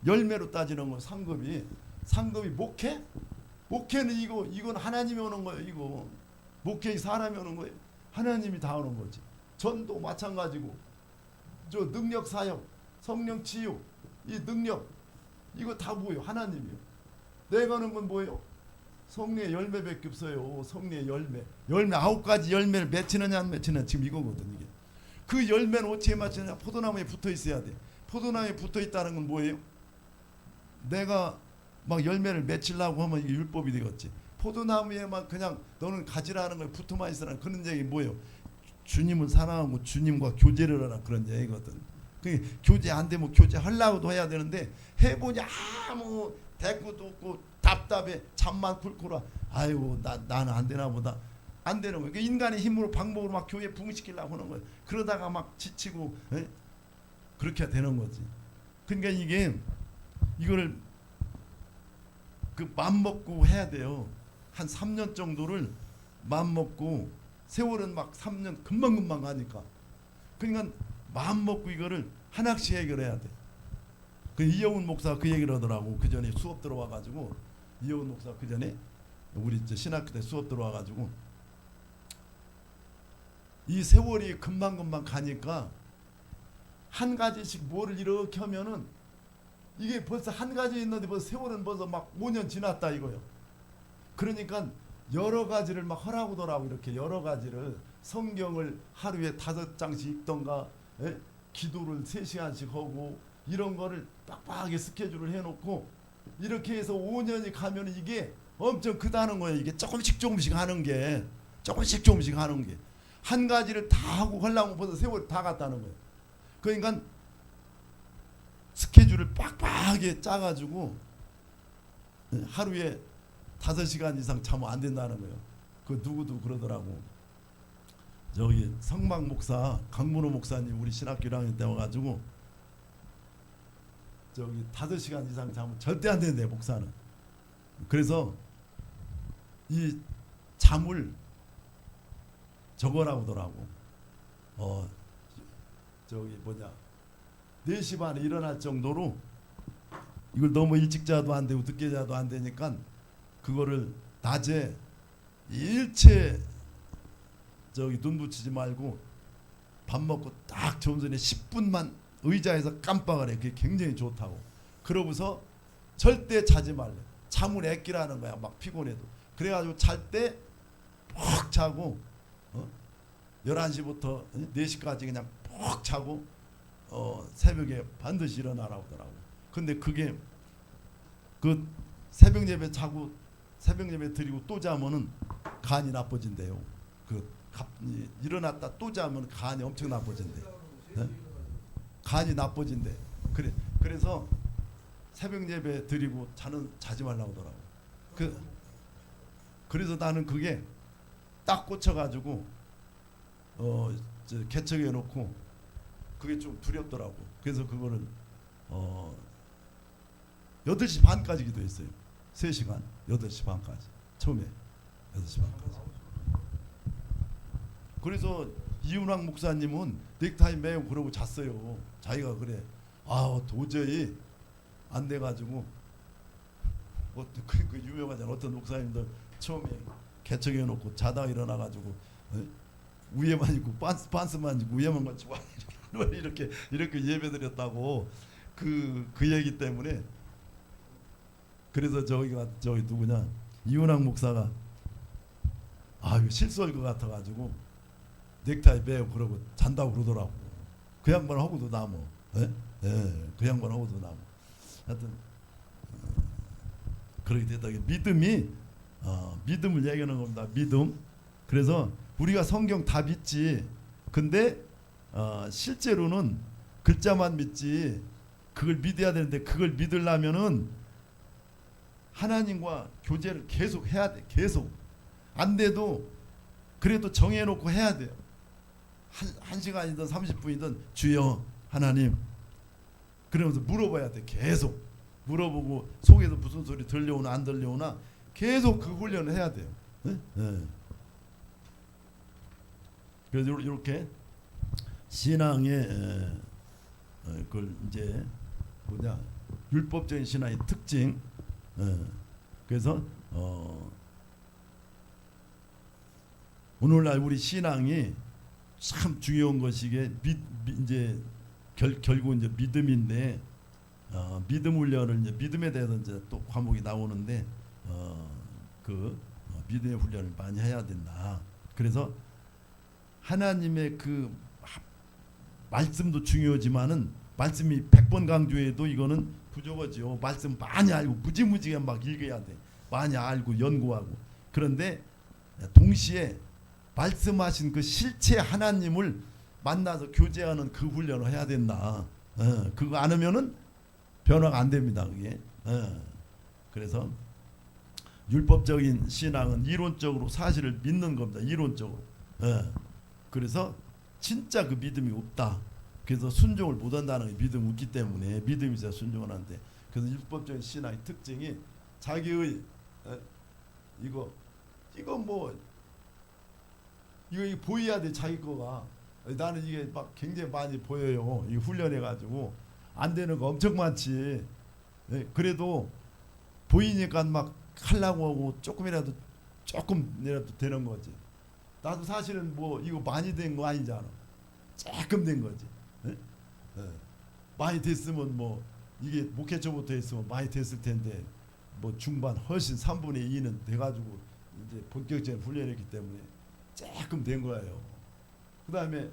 열매로 따지는 거. 상급이 목회? 목회는 이건 하나님이 오는 거예요. 이거 목회 사람이 오는 거예요. 하나님이 다 오는 거지. 전도 마찬가지고 저 능력 사역, 성령 치유, 이 능력 이거 다 뭐예요? 하나님이요. 내가 하는 건 뭐예요? 성령의 열매밖에 없어요. 성령의 열매 9가지 열매를 맺히느냐 안 맺히느냐 지금 이거거든. 이게 그 열매는 어떻게 맺히느냐? 포도나무에 붙어 있어야 돼. 포도나무에 붙어 있다는 건 뭐예요? 내가 막 열매를 맺히려고 하면 이게 율법이 되겠지. 포도나무에만 그냥 너는 가지라는 거에 붙어만 있으라는 그런 얘기 뭐예요? 주님을 사랑하고 주님과 교제를 하라 그런 얘기거든. 그 교제 안 되면 교제 하려고도 해야 되는데 해보니 아무 대꾸도 없고 답답해. 잠만 굴굴아. 아이고 나는 안 되나 보다. 안 되는 거예요. 인간의 힘으로 방법으로 막 교회 부흥시키려고 하는 거예요. 그러다가 막 지치고 그렇게 되는 거지. 그러니까 이거를 그 맘 먹고 해야 돼요. 한 3년 정도를 마음 먹고 세월은 막 3년 금방금방 가니까 그러니까 마음 먹고 이거를 하나씩 해결해야 돼. 그 이영훈 목사 그 얘기를 하더라고. 그 전에 수업 들어와 가지고 이영훈 목사 그 전에 우리 신학교 때 수업 들어와 가지고 이 세월이 금방금방 가니까 한 가지씩 뭐를 이렇게 하면은 이게 벌써 한 가지 있는데 벌써 세월은 벌써 막 5년 지났다 이거요. 그러니까 여러 가지를 막 하라고더라고. 이렇게 여러 가지를 성경을 하루에 5장씩 읽던가 기도를 3시간씩 하고 이런 거를 빡빡하게 스케줄을 해놓고 이렇게 해서 5년이 가면 이게 엄청 크다는 거예요. 이게 조금씩 하는 게 조금씩 하는 게 한 가지를 다 하고 하려면 벌써 세월이 다 갔다는 거예요. 그러니까 스케줄을 빡빡하게 짜가지고 하루에 5시간 이상 자면 안 된다는 거예요. 그 누구도 그러더라고. 저기 성막 목사 강문호 목사님 우리 신학교 1학년 때 와가지고 저기 5시간 이상 자면 절대 안 된대 목사는. 그래서 이 잠을 적어라고 하더라고. 저기 4시 반에 일어날 정도로 이걸 너무 일찍 자도 안 되고 늦게 자도 안 되니까 그거를 낮에 일체 저기 눈 붙이지 말고 밥 먹고 딱 좀 전에 10분만 의자에서 깜빡을 해. 그게 굉장히 좋다고. 그러고서 절대 자지 말래. 잠을 애끼라는 거야. 막 피곤해도. 그래가지고 잘 때 푹 자고 11시부터 4시까지 그냥 푹 자고 새벽에 반드시 일어나라고 하더라고. 근데 그게 그 새벽 예배 자고 새벽 예배 드리고 또 자면은 간이 나빠진대요. 일어났다 또 자면 간이 엄청 나빠진대. 간이 나빠진대. 그래서 새벽 예배 드리고 자지 말라고 하더라고. 그래서 나는 그게 딱 꽂혀가지고 개척해 놓고 그게 좀 두렵더라고. 그래서 그거를 8시 반까지 기도했어요. 3시간 8시 반까지. 처음에 8시 반까지. 그래서 이윤왕 목사님은 넥타이 매고 그러고 잤어요. 자기가 그래. 도저히 안 돼가지고 그 유명하잖아. 어떤 목사님들 처음에 개척해 놓고 자다가 일어나가지고 위에만 입고 반스만 입고 위에만 걸치고 이렇게 예배드렸다고 그 얘기 때문에. 그래서 저기 누구냐 이윤왕 목사가 이거 실수할 것 같아가지고 넥타이 매고 그러고 잔다고 그러더라고. 그 양반 하고도 나무. 그 양반 하고도 나무. 하여튼 그렇게 됐다. 믿음을 얘기하는 겁니다. 믿음. 그래서 우리가 성경 다 믿지. 근데 실제로는 글자만 믿지. 그걸 믿어야 되는데 그걸 믿으려면은 하나님과 교제를 계속 해야 돼. 계속. 안 돼도 그래도 정해놓고 해야 돼요. 한 시간이든 30분이든 주여 하나님. 그러면서 물어봐야 돼. 계속 물어보고 속에서 무슨 소리 들려오나 안 들려오나 계속 그 훈련을 해야 돼요. 그래서 이렇게 신앙의 그걸 이제 율법적인 신앙의 특징. 그래서 오늘날 우리 신앙이 참 중요한 것이 이게 이제 결국 이제 믿음인데 믿음 훈련을 이제 믿음에 대해서 이제 또 과목이 나오는데 믿음의 훈련을 많이 해야 된다. 그래서 하나님의 그 말씀도 중요하지만은 말씀이 100번 강조해도 이거는 부족하지요. 말씀 많이 알고 무지무지하게 막 읽어야 돼. 많이 알고 연구하고. 그런데 동시에 말씀하신 그 실체 하나님을 만나서 교제하는 그 훈련을 해야 된다. 그거 안 하면은 변화가 안 됩니다. 그게. 그래서 율법적인 신앙은 이론적으로 사실을 믿는 겁니다. 이론적으로. 그래서 진짜 그 믿음이 없다. 그래서 순종을 못한다는 게 믿음이 없기 때문에 믿음이 있어야 순종을 하는데. 그래서 율법적인 신앙의 특징이 자기의 이거 뭐 이거 보여야 돼 자기 거가. 나는 이게 막 굉장히 많이 보여요. 이 훈련해 가지고 안 되는 거 엄청 많지. 예, 그래도 보이니까 막 하려고 하고 조금이라도 되는 거지. 나도 사실은 뭐 이거 많이 된 거 아니잖아. 조금 된 거지. 예? 예. 많이 됐으면 뭐 이게 목회초부터 했으면 많이 됐을 텐데 뭐 중반 훨씬 3분의 2는 돼가지고 이제 본격적인 훈련했기 때문에 조금 된 거예요. 그 다음에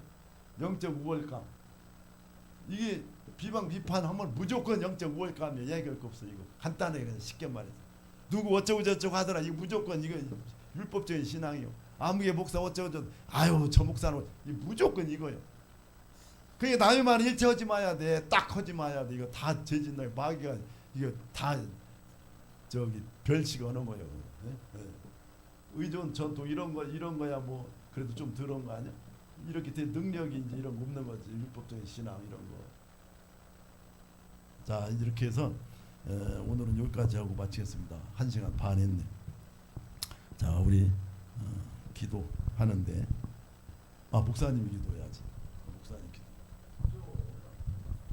0.5월감 이게 비방 비판하면 무조건 0.5월감이야. 얘기할 거 없어. 이거 간단해 그냥 쉽게 말해서 누구 어쩌고 저쩌고 하더라. 이거 무조건 이거 율법적인 신앙이요. 아무개 목사 어쩌고 저쩌고 아유 저 목사는 무조건 이거요. 그게 남의 말 일체 하지 마야 돼. 딱 하지 마야 돼. 이거 다 죄진다. 마귀가 이거 다 저기 별식 하는 거예요. 예? 예. 의존 전통 이런 거야 뭐 그래도 좀 들은 거 아니야? 이렇게 된 능력이 이제 이런 거 없는 거지. 율법적인 신앙 이런 거. 자 이렇게 해서 오늘은 여기까지 하고 마치겠습니다. 1시간 반 했네. 자 우리 기도하는데 목사님이 기도해야지. 목사님 기도.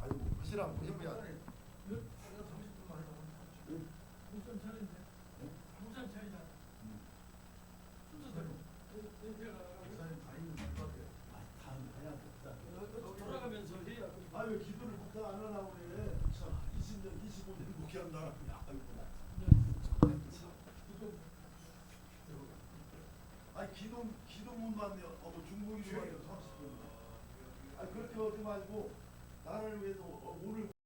아이고 하시라고 해봐야. 목선 차린데. 목선 차리자. 순서대로. 돌아가면서 해야. 아유 기도를 목사 안 하나 보네. 20년 25년 목회한 사람이야. 기도문만 중보기도만 30분. 그렇게 하지 말고 나를 위해서 오늘